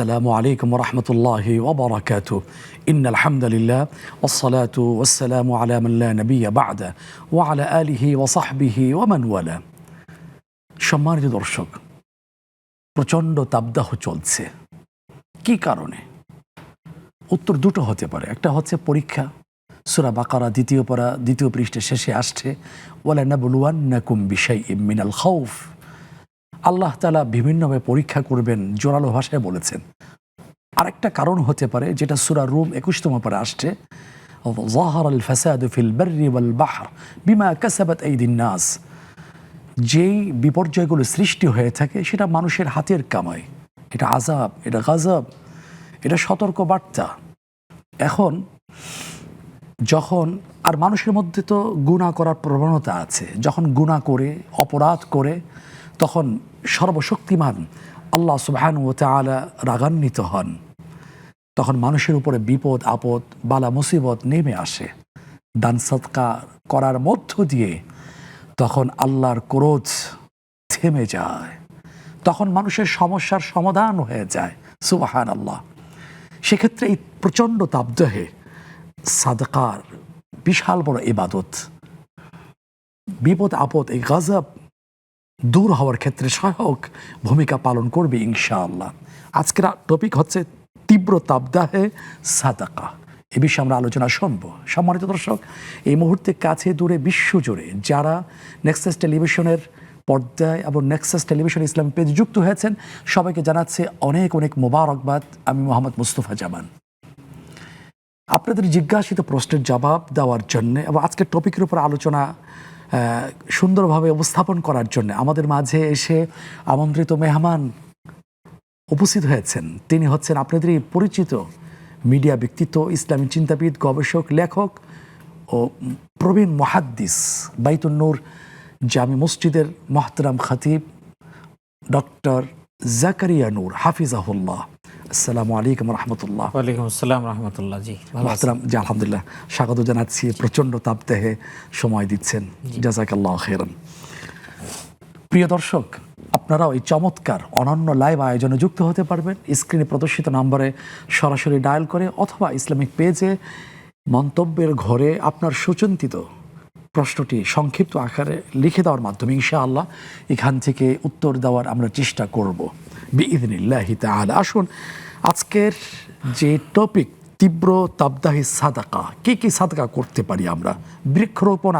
السلام عليكم ورحمة الله وبركاته إن الحمد لله والصلاة والسلام على من لا نبي بعده وعلى آله وصحبه ومن والاه সম্মানিত দর্শক, প্রচণ্ড তাপদাহ চলছে। কি কারণে? উত্তর দুটো হতে পারে। একটা হচ্ছে পরীক্ষা। সূরা বাকারা দ্বিতীয় পৃষ্ঠের শেষে আসছে, ওয়ালা নাবলুওয়ান্নাকুম বিশাইইম মিনাল খাউফ। আল্লাহ তাআলা বিভিন্নভাবে পরীক্ষা করবেন, জোরালো ভাষায় বলেছেন। আরেকটা কারণ হতে পারে, যেটা সূরা রুম 21তম পারে আসছে, যাহারাল ফাসাদু ফিল বাররি ওয়াল বাহর বিমা কাসাবাত আইদিন নাস। যেই বিপর্যয়গুলো সৃষ্টি হয়ে থাকে সেটা মানুষের হাতের কামাই। এটা আযাব, এটা গজব, এটা সতর্ক বার্তা। এখন যখন আর মানুষের মধ্যে তো গুনাহ করার প্রবণতা আছে, যখন গুনাহ করে অপরাধ করে তখন সর্বশক্তিমান আল্লাহ সুবহানাহু ওয়া তাআলা রাগান্বিত হন। তখন মানুষের উপরে বিপদ আপদ বালা মুসিবত নেমে আসে। দান সদকা করার মধ্য দিয়ে তখন আল্লাহর ক্রোধ থেমে যায়, তখন মানুষের সমস্যার সমাধান হয়ে যায়। সুবহানাল্লাহ। সেক্ষেত্রে এই প্রচণ্ড তাপদাহে সাদকার বিশাল বড় ইবাদত, বিপদ আপদ এই গজব দূর হওয়ার ক্ষেত্রে সহায়ক ভূমিকা পালন করবে ইনশাআল্লাহ। আজকের টপিক হচ্ছে তীব্র তাপদাহে সাদাকা। এ বিষয়ে আমরা আলোচনা শুনব। সম্মানিত দর্শক, এই মুহূর্তে কাছে দূরে বিশ্বজুড়ে যারা নেক্সাস টেলিভিশনের পর্দায় এবং নেক্সাস টেলিভিশন ইসলাম পেজ যুক্ত হয়েছেন, সবাইকে জানাচ্ছে অনেক অনেক মোবারকবাদ। আমি মোহাম্মদ মুস্তফা জামান, আপনাদের জিজ্ঞাসিত প্রশ্নের জবাব দেওয়ার জন্য এবং আজকের টপিকের উপর আলোচনা সুন্দরভাবে উপস্থাপন করার জন্য আমাদের মাঝে এসে আমন্ত্রিত মেহমান উপস্থিত হয়েছেন। তিনি হচ্ছেন আপনাদেরই পরিচিত মিডিয়া ব্যক্তিত্ব, ইসলামী চিন্তাবিদ, গবেষক, লেখক ও প্রবীণ মুহাদ্দিস, বাইতুন নূর জামি মসজিদের মোহতারাম খতিব ডক্টর জাকারিয়া নূর হাফিজাহুল্লাহ। আসসালামু আলাইকুম রহমতুল্লাহ। ওয়ালাইকুম আসসালাম রহমতুল্লাহ। জি মোহতারাম, জি আলহামদুলিল্লাহ, স্বাগত জানাচ্ছি। প্রচণ্ড তাপদাহে সময় দিচ্ছেন, জাযাকাল্লাহু খাইরান। প্রিয় দর্শক, আপনারাও এই চমৎকার অনন্য লাইভ আয়োজনে যুক্ত হতে পারবেন। স্ক্রিনে প্রদর্শিত নম্বরে সরাসরি ডায়াল করে অথবা ইসলামিক পেজে মন্তব্যের ঘরে আপনার সুচিন্তিত প্রশ্নটি সংক্ষিপ্ত আকারে লিখে দেওয়ার মাধ্যমে ইনশাআল্লাহ এখান থেকে উত্তর দেওয়ার আমরা চেষ্টা করব বিইذনিল্লাহি তাআলা। আসুন, আজকের যে টপিক তীব্র তাপদাহি সাদাকা। কি কি সাদাকা করতে পারি আমরা? বৃক্ষরোপণ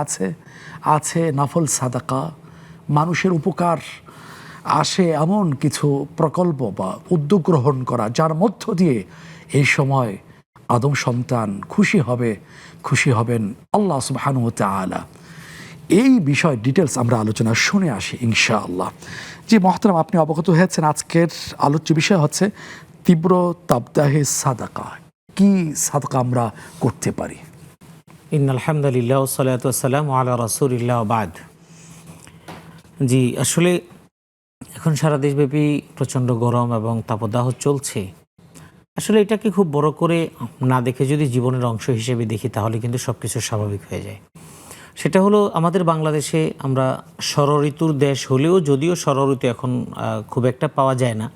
আছে নফল সাদাকা, মানুষের উপকার আসে এমন কিছু প্রকল্প বা উদ্যোগ গ্রহণ করা যার মধ্য দিয়ে এই সময় আদম সন্তান খুশি হবেন আল্লাহ সুবহানাহু ওয়া তাআলা। এই বিষয় ডিটেলস আমরা আলোচনা শুনে আসি ইনশাআল্লাহ। জি মোহতারাম, আপনি অবগত হয়েছেন আজকের আলোচ্য বিষয় হচ্ছে তীব্র তাপদাহে সাদাকা। কি সাদাকা আমরা করতে পারি? ইন্নাল হামদুলিল্লাহ ওয়াসসালাতু ওয়াসসালামু আলা রাসূলিল্লাহ ওয়া বাদ। জি, আসলে এখন সারা দেশব্যাপী প্রচণ্ড গরম এবং তাপদাহ চলছে। আসলে এটাকে খুব বড় করে না দেখে যদি জীবনের অংশ হিসেবে দেখি তাহলে কিন্তু সব কিছু স্বাভাবিক হয়ে যায়। সেটা হলো, আমাদের বাংলাদেশে আমরা ষড়ঋতুর দেশ হলেও যদিও ষড়ঋতু এখন খুব একটা পাওয়া যায় না,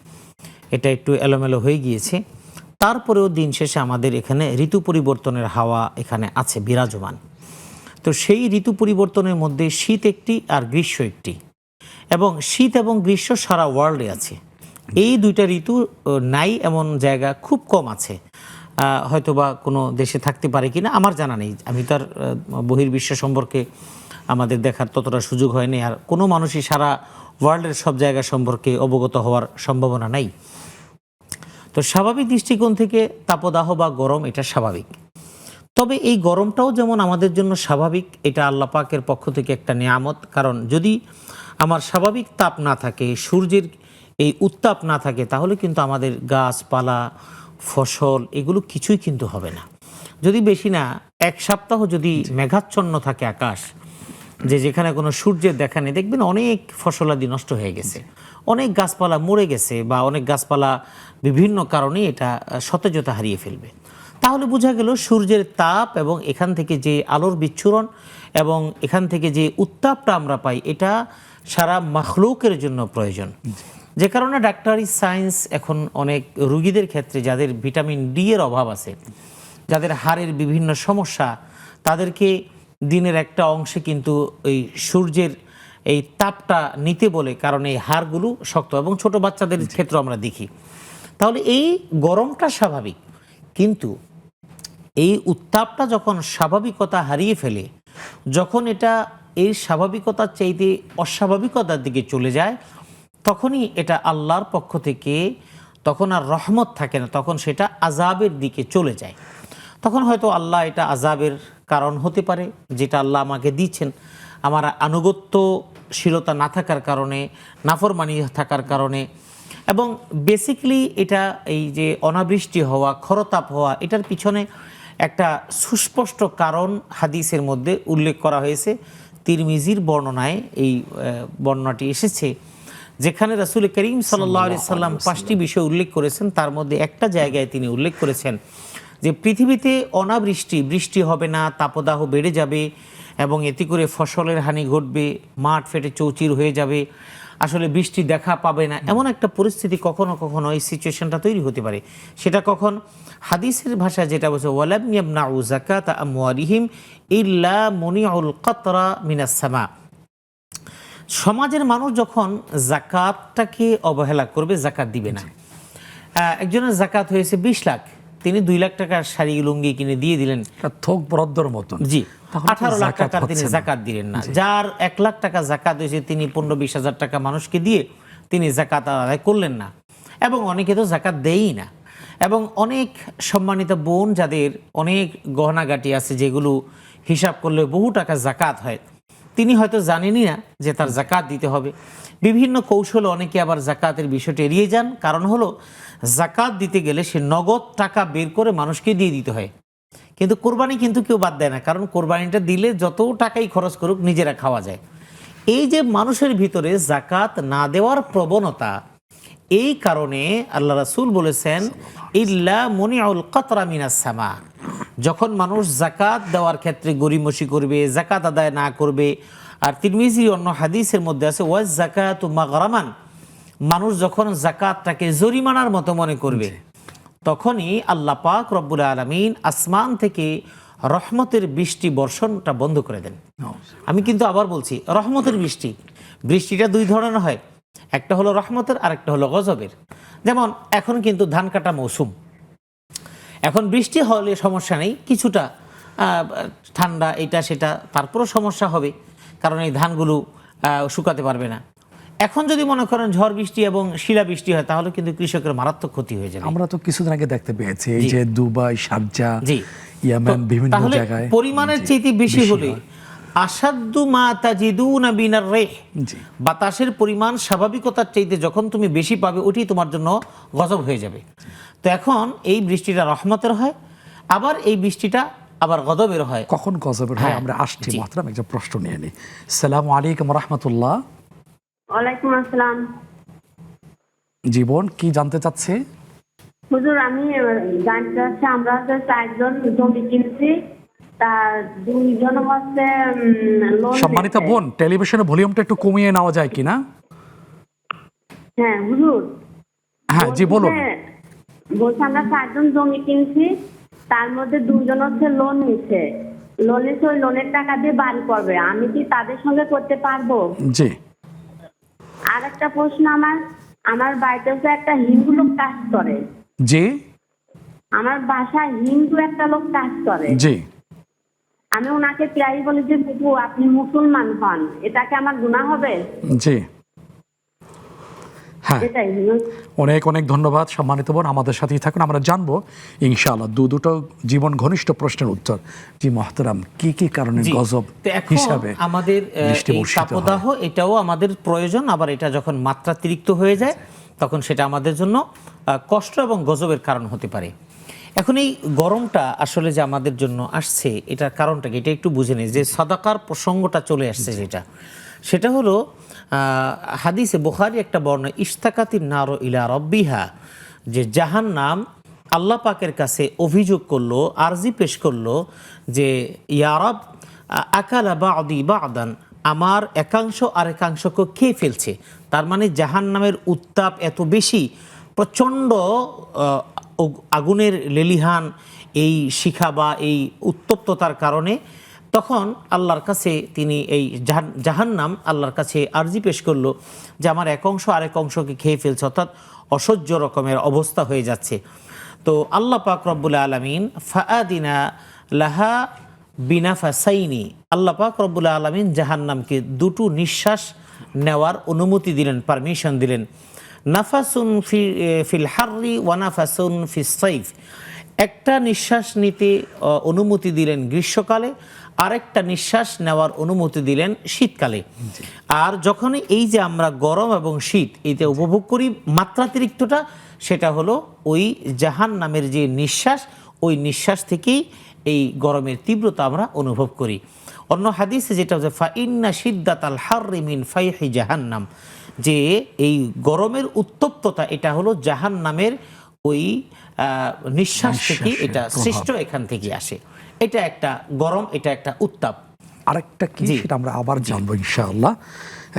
এটা একটু এলোমেলো হয়ে গিয়েছে। তারপরেও দিন শেষে আমাদের এখানে ঋতু পরিবর্তনের হাওয়া এখানে আছে বিরাজমান। তো সেই ঋতু পরিবর্তনের মধ্যে শীত একটি আর গ্রীষ্ম একটি, এবং শীত এবং গ্রীষ্ম সারা ওয়ার্ল্ডে আছে। এই দুইটা ঋতু নাই এমন জায়গা খুব কম আছে। হয়তোবা কোনো দেশে থাকতে পারে কিনা আমার জানা নেই। আমি তার বহির্বিশ্ব সম্পর্কে আমাদের দেখার ততটা সুযোগ হয়নি, আর কোনো মানুষই সারা ওয়ার্ল্ডের সব জায়গা সম্পর্কে অবগত হওয়ার সম্ভাবনা নাই। তো স্বাভাবিক দৃষ্টিকোণ থেকে তাপদাহ বা গরম এটা স্বাভাবিক। তবে এই গরমটাও যেমন আমাদের জন্য স্বাভাবিক, এটা আল্লাহ পাকের পক্ষ থেকে একটা নিয়ামত। কারণ যদি আমার স্বাভাবিক তাপ না থাকে, সূর্যের এই উত্তাপ না থাকে, তাহলে কিন্তু আমাদের গাছপালা ফসল এগুলো কিছুই কিন্তু হবে না। যদি বেশি না 1 সপ্তাহ যদি মেঘাচ্ছন্ন থাকে আকাশ, যেখানে কোনো সূর্যের দেখা নেই, দেখবেন অনেক ফসলাদি নষ্ট হয়ে গেছে, অনেক গাছপালা মরে গেছে, বা অনেক গাছপালা বিভিন্ন কারণে এটা সতেজতা হারিয়ে ফেলবে। তাহলে বোঝা গেল সূর্যের তাপ এবং এখান থেকে যে আলোর বিচ্ছুরণ এবং এখান থেকে যে উত্তাপটা আমরা পাই, এটা সারা মাখলুকের জন্য প্রয়োজন। যে কারণে ডাক্তারি সায়েন্স এখন অনেক রুগীদের ক্ষেত্রে যাদের ভিটামিন ডি এর অভাব আছে, যাদের হাড়ের বিভিন্ন সমস্যা, তাদেরকে দিনের একটা অংশে কিন্তু এই সূর্যের এই তাপটা নিতে বলে, কারণ এই হাড়গুলো শক্ত, এবং ছোট বাচ্চাদের ক্ষেত্রে আমরা দেখি। তাহলে এই গরমটা স্বাভাবিক, কিন্তু এই উত্তাপটা যখন স্বাভাবিকতা হারিয়ে ফেলে, যখন এটা এই স্বাভাবিকতার চাইতে অস্বাভাবিকতার দিকে চলে যায়, তখনই এটা আল্লাহর পক্ষ থেকে, তখন আর রহমত থাকে না, তখন সেটা আযাবের দিকে চলে যায়। তখন হয়তো আল্লাহ এটা আযাবের কারণ হতে পারে, যেটা আল্লাহ আমাকে দিচ্ছেন আমার আনুগত্যশীলতা না থাকার কারণে, নাফরমানি থাকার কারণে। এবং বেসিক্যালি এটা এই যে অনাবৃষ্টি হওয়া, খরতাপ হওয়া, এটার পিছনে একটা সুস্পষ্ট কারণ হাদিসের মধ্যে উল্লেখ করা হয়েছে। তিরমিজির বর্ণনায় এই বর্ণনাটি এসেছে, যেখানে রাসূল করিম সাল্লাল্লাহু আলাইহি সাল্লাম 5টি বিষয় উল্লেখ করেছেন। তার মধ্যে একটা জায়গায় তিনি উল্লেখ করেছেন যে পৃথিবীতে অনাবৃষ্টি, বৃষ্টি হবে না, তাপদাহ বেড়ে যাবে এবং এতে করে ফসলের হানি ঘটবে, মাঠ ফেটে চৌচির হয়ে যাবে, আসলে বৃষ্টি দেখা পাবে না, এমন একটা পরিস্থিতি কখনো কখনো এই সিচুয়েশনটা তৈরি হতে পারে। সেটা কখন? হাদিসের ভাষায় যেটা বলছে, ওয়ালাম ইয়ামনাউ যাকাতা আমওয়ালিহিম ইল্লা মুনিউল কাতরা মিনাস সামা। সমাজের মানুষ যখন যাকাতটাকে অবহেলা করবে, যাকাত দিবে না। একজনের যাকাত হয়েছে 20 লাখ, তিনি 2 লাখ টাকার শাড়ি লুঙ্গি কিনে দিয়ে দিলেন, থোক বরাদ্দর মতন। জি, 18 লাখ টাকার তিনি যাকাত দিলেন না। যার 1 লাখ টাকা যাকাত হয়েছে, তিনি 15-20 হাজার টাকা মানুষকে দিয়ে তিনি যাকাত আদায় করলেন না। এবং অনেকে তো যাকাত দেয়ই না। এবং অনেক সম্মানিত বোন যাদের অনেক গহনাগাটি আছে, যেগুলো হিসাব করলে বহু টাকা যাকাত হয়, তিনি হয়তো জানেনই না যে তার যাকাত দিতে হবে। বিভিন্ন কৌশলে অনেকে আবার যাকাতের বিষয়টি এড়িয়ে যান। কারণ হলো, যাকাত দিতে গেলে সে নগদ টাকা বের করে মানুষকে দিয়ে দিতে হয়। কিন্তু কোরবানি কিন্তু কেউ বাদ দেয় না, কারণ কোরবানিটা দিলে যত টাকাই খরচ করুক নিজেরা খাওয়া যায়। এই যে মানুষের ভিতরে যাকাত না দেওয়ার প্রবণতা, এই কারণে আল্লাহ রাসূল বলেছেন, ইল্লা মুনিউল কাতরা মিনাস সামা। যখন মানুষ যাকাত দেওয়ার ক্ষেত্রে গরিমসি করবে, যাকাত আদায় না করবে, আর তিরমিজির অন্য হাদিসের মধ্যে আছে, ওয়াজ যাকাতু মাগরামান, মানুষ যখন যাকাতটাকে জরিমানার মতো মনে করবে, তখনই আল্লাহ পাক রব্বুল আলামিন আসমান থেকে রহমতের বৃষ্টি বর্ষণটা বন্ধ করে দেন। আমি কিন্তু আবার বলছি, রহমতের বৃষ্টি, বৃষ্টিটা 2 ধরনের হয়, একটা হলো রহমতের, আর একটা হলো গজবের। যেমন এখন কিন্তু ধান কাটা মৌসুম, এখন বৃষ্টি হলে সমস্যা নেই, কিছুটা ঠান্ডা এটা সেটা, তারপরও সমস্যা হবে, কারণ এই ধানগুলো শুকাতে পারবে না। এখন যদি মনে করেন ঝড় বৃষ্টি এবং শিলা বৃষ্টি হয়, তাহলে কিন্তু কৃষকের মারাত্মক ক্ষতি হয়ে যাবে। আমরা তো কিছুদিন আগে দেখতে পেয়েছি এই যে দুবাই, শারজা, জি, ইয়েমেন, বিভিন্ন তাহলে জায়গায় পরিমাণের চাইতে বেশি হলে আসাদ্দু মা তাজিদুনা বিনার রিহ, বাতাসের পরিমাণ স্বাভাবিকতার চাইতে যখন তুমি বেশি পাবে, ওইটাই তোমার জন্য গজব হয়ে যাবে। তো এখন এই বৃষ্টিটা রহমতের হয়, আবার এই বৃষ্টিটা আবার গজবের হয়। কখন গজবের হয় আমরা আসছি। মহতরম, একটা প্রশ্ন নিয়ে নিই। আসসালামু আলাইকুম রাহমাতুল্লাহ। ওয়ালাইকুম আসসালাম। জীবন কি জানতে চাচ্ছে? হুজুর, আমি জানতে চাচ্ছি, আমরা যে 4 জন জমি কিনছি, তার 2 জন হচ্ছে লোন। সম্মানিত বোন, টেলিভিশনের ভলিউমটা একটু কমিয়ে নেওয়া যায় কিনা? হ্যাঁ হুজুর। হ্যাঁ জি বলুন। বলছি আমরা 4 জন জমি কিনছি, তার মধ্যে 2 জন হচ্ছে লোন নিচ্ছে। লোন নিচ্ছে, ওই লোনের টাকা দিয়ে বাড়ি করবে। আমি কি তাদের সঙ্গে করতে পারবো? জি। আর একটা প্রশ্ন, আমার বাড়িতে হচ্ছে একটা হিন্দু লোক কাজ করে। জি। আমার বাসায় হিন্দু একটা লোক কাজ করে। জি। আমি ওনাকে প্রায়ই বলি যে বুবু আপনি মুসলমান হন, এটাকে আমার গুনাহ হবে? জি। হ্যাঁ, এটাই। অনেক অনেক ধন্যবাদ সম্মানিত বোন, আমাদের সাথেই থাকুন, আমরা জানবো ইনশাআল্লাহ দুটো জীবন ঘনিষ্ঠ প্রশ্নের উত্তর। জি মহতরম, কি কি কারণে গজব হিসাবে আমাদের তাপদাহ, এটাও আমাদের প্রয়োজন, আবার এটা যখন মাত্রাতিরিক্ত হয়ে যায় তখন সেটা আমাদের জন্য কষ্ট এবং গজবের কারণ হতে পারে। এখন এই গরমটা আসলে যে আমাদের জন্য আসছে, এটার কারণটা কি, এটা একটু বুঝে নিই। যে সাদাকার প্রসঙ্গটা চলে আসছে, সেটা হলো হাদিসে বুখারী একটা বর্ণনা, ইশতাকাতিন নার ইলা রাব্বিহা, যে জাহান্নাম আল্লাহ পাকের কাছে অভিযোগ করলো, আরজি পেশ করলো যে ইয়া রব আকালা বাদি বাদান আমার একাংশ আরেকাংশকে খেয়ে ফেলছে। তার মানে জাহান্নামের উত্তাপ এত বেশি, প্রচণ্ড আগুনের লেলিহান এই শিখা বা এই উত্তপ্ততার কারণে তখন আল্লাহর কাছে তিনি এই জাহান্নাম আল্লাহর কাছে আরজি পেশ করলো যে আমার এক অংশ আরেক অংশকে খেয়ে ফেলছে, অর্থাৎ অসহ্য রকমের অবস্থা হয়ে যাচ্ছে। তো আল্লাহ পাক রব্বুল আলামিন ফাআদিনা লাহা বিনাফাসাইনি, আল্লাহ পাক রব্বুল আলামিন জাহান্নামকে দুটো নিঃশ্বাস নেওয়ার অনুমতি দিলেন, পারমিশন দিলেন। নাফাসুন ফিল হাররি ওয়া নাফাসুন ফিস সাইফ, একটা নিঃশ্বাস নিতে অনুমতি দিলেন গ্রীষ্মকালে, আরেকটা নিঃশ্বাস নেওয়ার অনুমতি দিলেন শীতকালে। আর যখনই এই যে আমরা গরম এবং শীত এইটা উপভোগ করি, মাত্রাতিরিক্তটা সেটা হলো ওই জাহান্নামের যে নিঃশ্বাস, ওই নিঃশ্বাস থেকেই এই গরমের তীব্রতা আমরা অনুভব করি। অন্য হাদিসে যেটা হচ্ছে ফাইন্না শিদ্দাতাল হাররি মিন ফাইহি জাহান্নাম, যে এই গরমের উত্তপ্ততা এটা হলো জাহান্নামের ওই নিঃশ্বাস থেকে এটা সৃষ্ট, এখান থেকে আসে। এটা একটা গরম, এটা একটা উত্তাপ। আরেকটা কি সেটা আমরা আবার জানবো ইনশাআল্লাহ।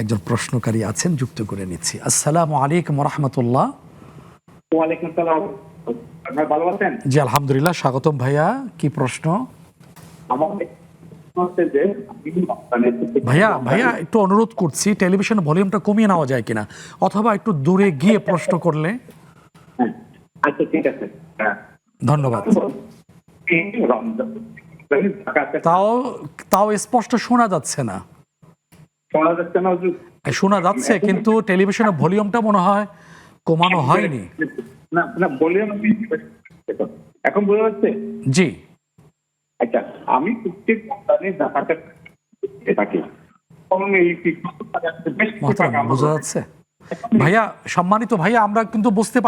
একজন প্রশ্নকারী আছেন, যুক্ত করে নিচ্ছি। আসসালামু আলাইকুম ওয়া রাহমাতুল্লাহ। ওয়া আলাইকুম আসসালাম। আপনারা ভালো আছেন? জি আলহামদুলিল্লাহ, স্বাগতম ভাইয়া। কি প্রশ্ন? ভাইয়া একটু অনুরোধ করছি, টেলিভিশন ভলিউমটা কমিয়ে নেওয়া যায় কিনা, অথবা একটু দূরে গিয়ে প্রশ্ন করলে। আচ্ছা ঠিক আছে, ধন্যবাদ। তাও স্পষ্ট শোনা যাচ্ছে না। শোনা যাচ্ছে কিন্তু টেলিভিশনের ভলিউমটা মনে হয় কমানো হয়নি। এখন বোঝা যাচ্ছে? জি। আচ্ছা, আমি প্রত্যেক বোঝা যাচ্ছে ভাইয়া? সম্মানিত ভাইয়া, আমরা কিন্তু বুঝতে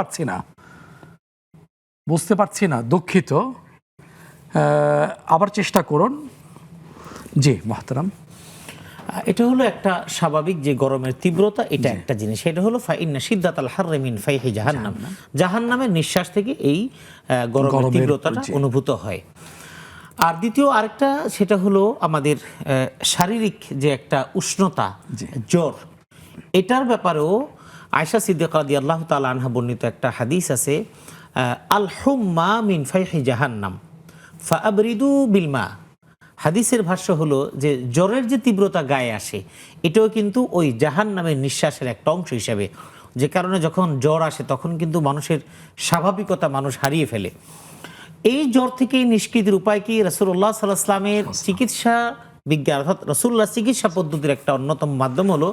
পারছি না, দুঃখিত। আবার চেষ্টা করুন। জি মোহতারাম, এটা হলো একটা স্বাভাবিক যে গরমের তীব্রতা, এটা একটা জিনিস। এটা হলো ফাইন্না শিদ্দাতাল হাররি মিন ফাইহি জাহান্নাম, জাহান্নামের নিঃশ্বাস থেকে এই গরমের তীব্রতাটা অনুভূত হয়। আর দ্বিতীয় আরেকটা সেটা হলো আমাদের শারীরিক যে একটা উষ্ণতা, জ্বর, এটার ব্যাপারেও আয়েশা সিদ্দিকা রাদিয়াল্লাহু তাআলা আনহা বর্ণিত একটা হাদিস আছে, আল হুম্মা মিন ফাইহি জাহান্নাম ফাআবরিদু বিল মা। হাদিসের ভাষ্য হলো যে জ্বরের যে তীব্রতা গায়ে আসে, এটাও কিন্তু ওই জাহান্নামের নিঃশ্বাসের একটা অংশ হিসাবে, যে কারণে যখন জ্বর আসে তখন কিন্তু মানুষের স্বাভাবিকতা মানুষ হারিয়ে ফেলে। এই জ্বর থেকে নিষ্কৃতির উপায় কি? রাসূলুল্লাহ সাল্লাল্লাহু আলাইহি ওয়াসাল্লামের চিকিৎসা বিজ্ঞান, অর্থাৎ রাসূলুল্লাহ চিকিৎসা পদ্ধতির একটা অন্যতম মাধ্যম হলো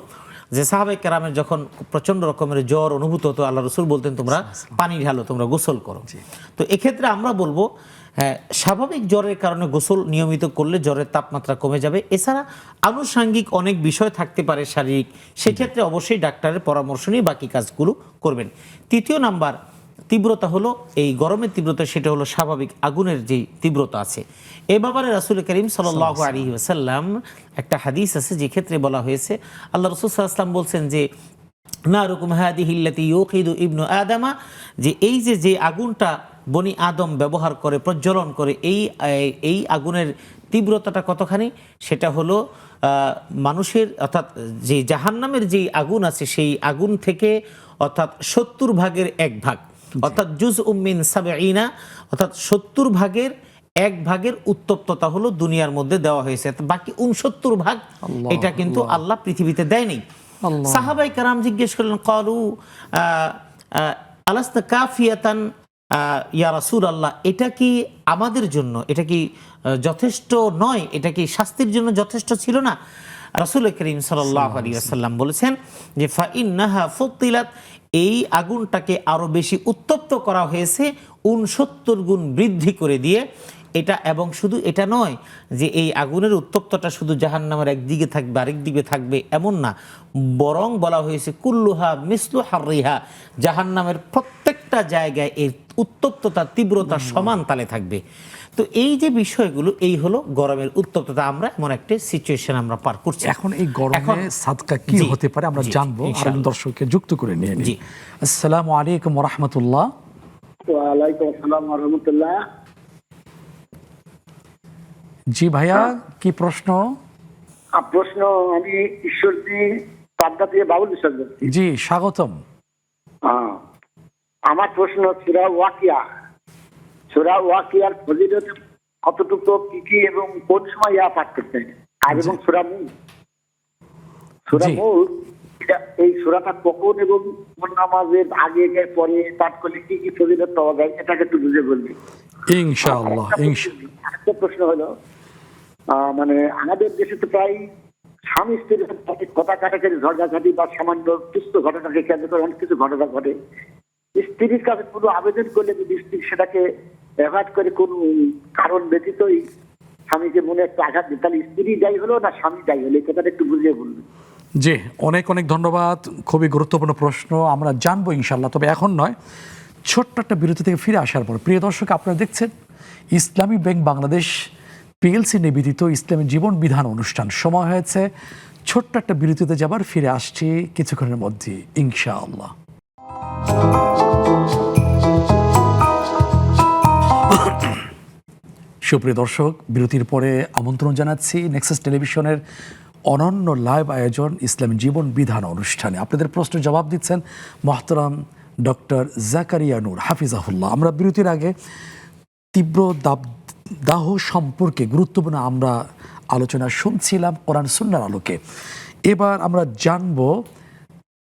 যে সাহাবায়ে কেরামের যখন প্রচণ্ড রকমের জ্বর অনুভূত হতো, আল্লাহ রসুল বলতেন তোমরা পানি ঢালো, তোমরা গোসল করো। তো এক্ষেত্রে আমরা বলবো হ্যাঁ, স্বাভাবিক জ্বরের কারণে গোসল নিয়মিত করলে জ্বরের তাপমাত্রা কমে যাবে। এছাড়া আনুষাঙ্গিক অনেক বিষয় থাকতে পারে শারীরিক, সেক্ষেত্রে অবশ্যই ডাক্তারের পরামর্শ নিয়ে বাকি কাজগুলো করবেন। তৃতীয় নাম্বার তীব্রতা হলো এই গরমের তীব্রতা, সেটা হলো স্বাভাবিক আগুনের যে তীব্রতা আছে। এ ব্যাপারে রাসূল করিম সাল্লাল্লাহু আলাইহি ওয়াসাল্লাম একটা হাদিস আছে, যে ক্ষেত্রে বলা হয়েছে, আল্লাহ রাসূল সাল্লাল্লাহু আলাইহি ওয়াসাল্লাম বলছেন যে নারুকুম হাদিহি আল্লাতী ইউকিদু ইবনু আদামা, যে এই যে আগুনটা বনি আদম ব্যবহার করে, প্রজ্বলন করে, এই আগুনের তীব্রতাটা কতখানি? সেটা হলো মানুষের, অর্থাৎ যে জাহান্নামের যে আগুন আছে সেই আগুন থেকে অর্থাৎ 70 ভাগের 1 ভাগ, অর্থাৎ জুজউম মিন সাবঈনা, অর্থাৎ 70 ভাগের 1 ভাগের উত্তপ্ততা হলো দুনিয়ার মধ্যে দেওয়া হয়েছে। বাকি 69 ভাগ এটা কিন্তু আল্লাহ পৃথিবীতে দেয়নি। সাহাবায়ে কেরাম জিজ্ঞেস করলেন, ক্বালু আলাস্তা কাফিয়াতান ইয়া রাসূলুল্লাহ, এটা কি আমাদের জন্য, এটা কি যথেষ্ট নয়, এটা কি শাস্তির জন্য যথেষ্ট ছিল না? রাসূল করিম সাল্লাল্লাহু আলাইহি ওয়াসাল্লাম বলেছেন যে ফাইন্নাহা ফুতিলাত, এই আগুনটাকে আরো বেশি উত্তপ্ত করা হয়েছে 69 গুণ বৃদ্ধি করে দিয়ে। এটা এবং শুধু এটা নয় যে এই আগুনের উত্তপ্তটা শুধু জাহান্নামের একদিকে থাকবে আরেক দিকে থাকবে এমন না, বরং বলা হয়েছে কুল্লুহা মিসলু হাররিহা, জাহান্নামের প্রত্যেকটা জায়গায় এই উত্তপ্ততা তীব্রতা সমান তালে থাকবে। তো এই যে বিষয়গুলো, এই হলো গরমের উত্তপ্ততা। আমরা এমন একটা সিচুয়েশন আমরা পার করছি। এখন এই গরমে সাদকা কি হতে পারে আমরা জানবো। আরেক দর্শককে যুক্ত করে নিয়ে নিই। আসসালামু আলাইকুম ওয়া রাহমাতুল্লাহ। ওয়া আলাইকুম আসসালাম ওয়া রাহমাতুল্লাহ। জি ভাইয়া, কি প্রশ্ন? প্রশ্ন, আমি ঈশ্বরদী পাবনা থেকে বাবুল বিশ্বাস বলছি। জি, স্বাগতম। আমার প্রশ্ন, সূরা ওয়াকিয়ার ফজিলত কতটুকু, কি কি এবং কোন সময় পাঠ করতে হয়, আর এবং সূরা জি। মূল এই সূরাটা কখন এবং কোন নামাজের আগে পরে পাঠ করলে কি কি ফজিলত পাওয়া যায়, এটাকে একটু বুঝে বলবেন ইনশাআল্লাহ। একটা প্রশ্ন হলো, মানে আমাদের দেশে তো প্রায় স্বামী স্ত্রীর কথা কাটাকাটি, ঝগড়াঝাটি বা সামান্য তুচ্ছ ঘটনাকে কেন্দ্র করে অনেক কিছু ঘটনা ঘটে। স্ত্রীর কাছে কোনো আবেদন করলে যদি স্ত্রী সেটাকে অ্যাভয়েড করে কোন কারণ ব্যতীতই স্বামীকে মনে একটা আঘাত দিই, তাহলে স্ত্রী দায়ী হলো না স্বামী দায়ী হলো, এই কথাটা একটু বুঝিয়ে বলবেন। জি, অনেক অনেক ধন্যবাদ। খুবই গুরুত্বপূর্ণ প্রশ্ন, আমরা জানবো ইনশাআল্লাহ, তবে এখন নয়, ছোট্ট একটা বিরতি থেকে ফিরে আসার পর। প্রিয় দর্শক, আপনারা দেখছেন ইসলামী ব্যাংক বাংলাদেশ পিএলসি নিবেদিত ইসলামী জীবন বিধান অনুষ্ঠান। সময় হয়েছে ছোট্ট একটা বিরতিতে যাবার, ফিরে আসছি কিছুক্ষণের মধ্যে ইনশাআল্লাহ। সুপ্রিয় দর্শক, বিরতির পরে আমন্ত্রণ জানাচ্ছি নেক্সাস টেলিভিশনের অনন্য লাইভ আয়োজন ইসলামী জীবন বিধান অনুষ্ঠানে। আপনাদের প্রশ্নের জবাব দিচ্ছেন মোহতারাম ডক্টর জাকারিয়া নূর হাফিজাহুল্লাহ। আমরা বিরতির আগে তীব্র দাহ সম্পর্কে গুরুত্বপূর্ণ আমরা আলোচনা শুনছিলাম কোরআন সুন্নাহর আলোকে। এবার আমরা জানব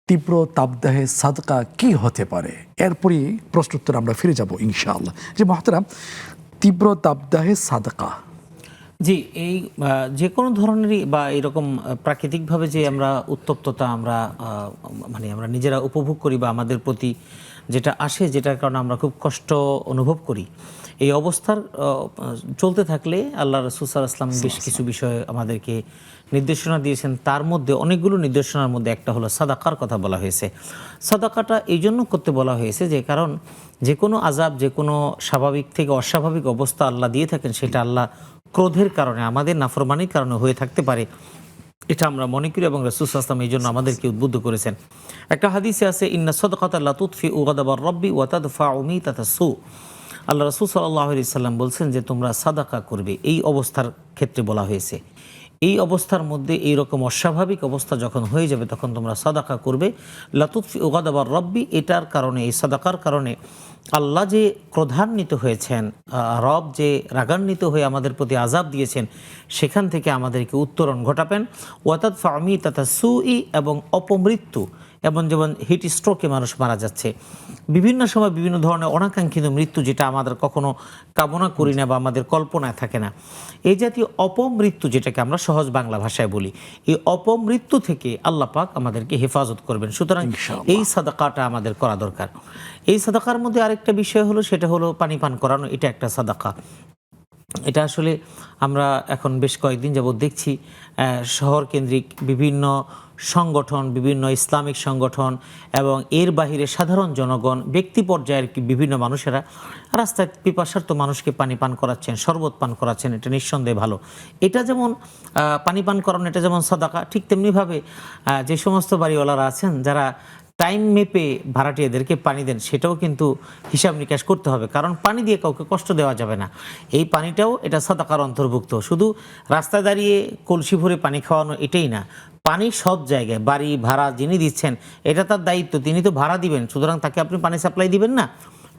তীব্র তাপদাহে সাদকা কি হতে পারে। এরপরই প্রশ্নোত্তর আমরা ফিরে যাব ইনশাআল্লাহ। যে মোহতারাম, তীব্র তাপদাহে সাদকা। জি, এই যে কোনো ধরনেরই বা এরকম প্রাকৃতিকভাবে যে আমরা উত্তপ্ততা আমরা মানে আমরা নিজেরা উপভোগ করি বা আমাদের প্রতি যেটা আসে, যেটার কারণে আমরা খুব কষ্ট অনুভব করি, এই অবস্থার চলতে থাকলে আল্লাহ রাসূল সাল্লাল্লাহু আলাইহি ওয়াসাল্লাম বেশ কিছু বিষয়ে আমাদেরকে নির্দেশনা দিয়েছেন। তার মধ্যে অনেকগুলো নির্দেশনার মধ্যে একটা হলো সাদাকার কথা বলা হয়েছে। সাদাকাটা এই জন্য করতে বলা হয়েছে যে কারণ যে কোনো আযাব, যে কোনো স্বাভাবিক থেকে অস্বাভাবিক অবস্থা আল্লাহ দিয়ে থাকেন, সেটা আল্লাহ ক্রোধের কারণে, আমাদের নাফরমানির কারণে হয়ে থাকতে পারে, এটা আমরা মনে করি এবং রাসূল সাল্লাল্লাহু আলাইহি ওয়াসাল্লাম এই জন্য আমাদেরকে উদ্বুদ্ধ করেছেন। একটা হাদিসে আছে, ইন্না সাদাকাতা লা তুতফিউ গাদাবার রাব্বি ওয়া তাদফাউ মিতাতাস সু। আল্লাহ রাসূল সাল্লাল্লাহু আলাইহি ওয়াসাল্লাম বলছেন যে তোমরা সাদাকা করবে। এই অবস্থার ক্ষেত্রে বলা হয়েছে, এই অবস্থার মধ্যে এইরকম অস্বাভাবিক অবস্থা যখন হয়ে যাবে তখন তোমরা সাদাকা করবে। লা তুতফিউ গাদাবার রাব্বি, এটার কারণে, এই সাদাকার কারণে আল্লাহ যে ক্রোধান্বিত হয়েছেন, রব যে রাগান্বিত হয়ে আমাদের প্রতি আযাব দিয়েছেন, সেখান থেকে আমাদেরকে উত্তরণ ঘটাবেন। ওয়াতাদফাউ মিতাতাস সুই, এবং অপমৃত্যু, এবং যেমন হিট স্ট্রোকে মানুষ মারা যাচ্ছে, বিভিন্ন সময় বিভিন্ন ধরনের অনাকাঙ্ক্ষিত মৃত্যু, যেটা আমাদের কখনো কামনা করি না বা আমাদের কল্পনায় থাকে না, এই জাতীয় অপমৃত্যু, যেটাকে আমরা সহজ বাংলা ভাষায় বলি, এই অপমৃত্যু থেকে আল্লাহ পাক আমাদেরকে হেফাজত করবেন। সুতরাং এই সাদাকাটা আমাদের করা দরকার। এই সাদাকার মধ্যে আরেকটা বিষয় হলো, সেটা হলো পানি পান করানো। এটা একটা সাদাকা। এটা আসলে আমরা এখন বেশ কয়েকদিন যাবৎ দেখছি শহর কেন্দ্রিক বিভিন্ন সংগঠন, বিভিন্ন ইসলামিক সংগঠন এবং এর বাহিরে সাধারণ জনগণ, ব্যক্তি পর্যায়ের বিভিন্ন মানুষেরা রাস্তায় পিপাসার্ত মানুষকে পানি পান করাচ্ছেন, শরবত পান করাচ্ছেন। এটা নিঃসন্দেহে ভালো। এটা যেমন পানি পান করানো, এটা যেমন সাদাকা, ঠিক তেমনিভাবে যে সমস্ত বাড়িওয়ালারা আছেন যারা টাইম মেপে ভাড়াটিয়াদেরকে পানি দেন, সেটাও কিন্তু হিসাব নিকাশ করতে হবে, কারণ পানি দিয়ে কাউকে কষ্ট দেওয়া যাবে না। এই পানিটাও এটা সাদাকার অন্তর্ভুক্ত। শুধু রাস্তায় দাঁড়িয়ে কলসি ভরে পানি খাওয়ানো এটাই না, পানি সব জায়গায়, বাড়ি ভাড়া যিনি দিচ্ছেন এটা তার দায়িত্ব, তিনি তো ভাড়া দিবেন, সুতরাং তাকে আপনি পানি সাপ্লাই দিবেন না।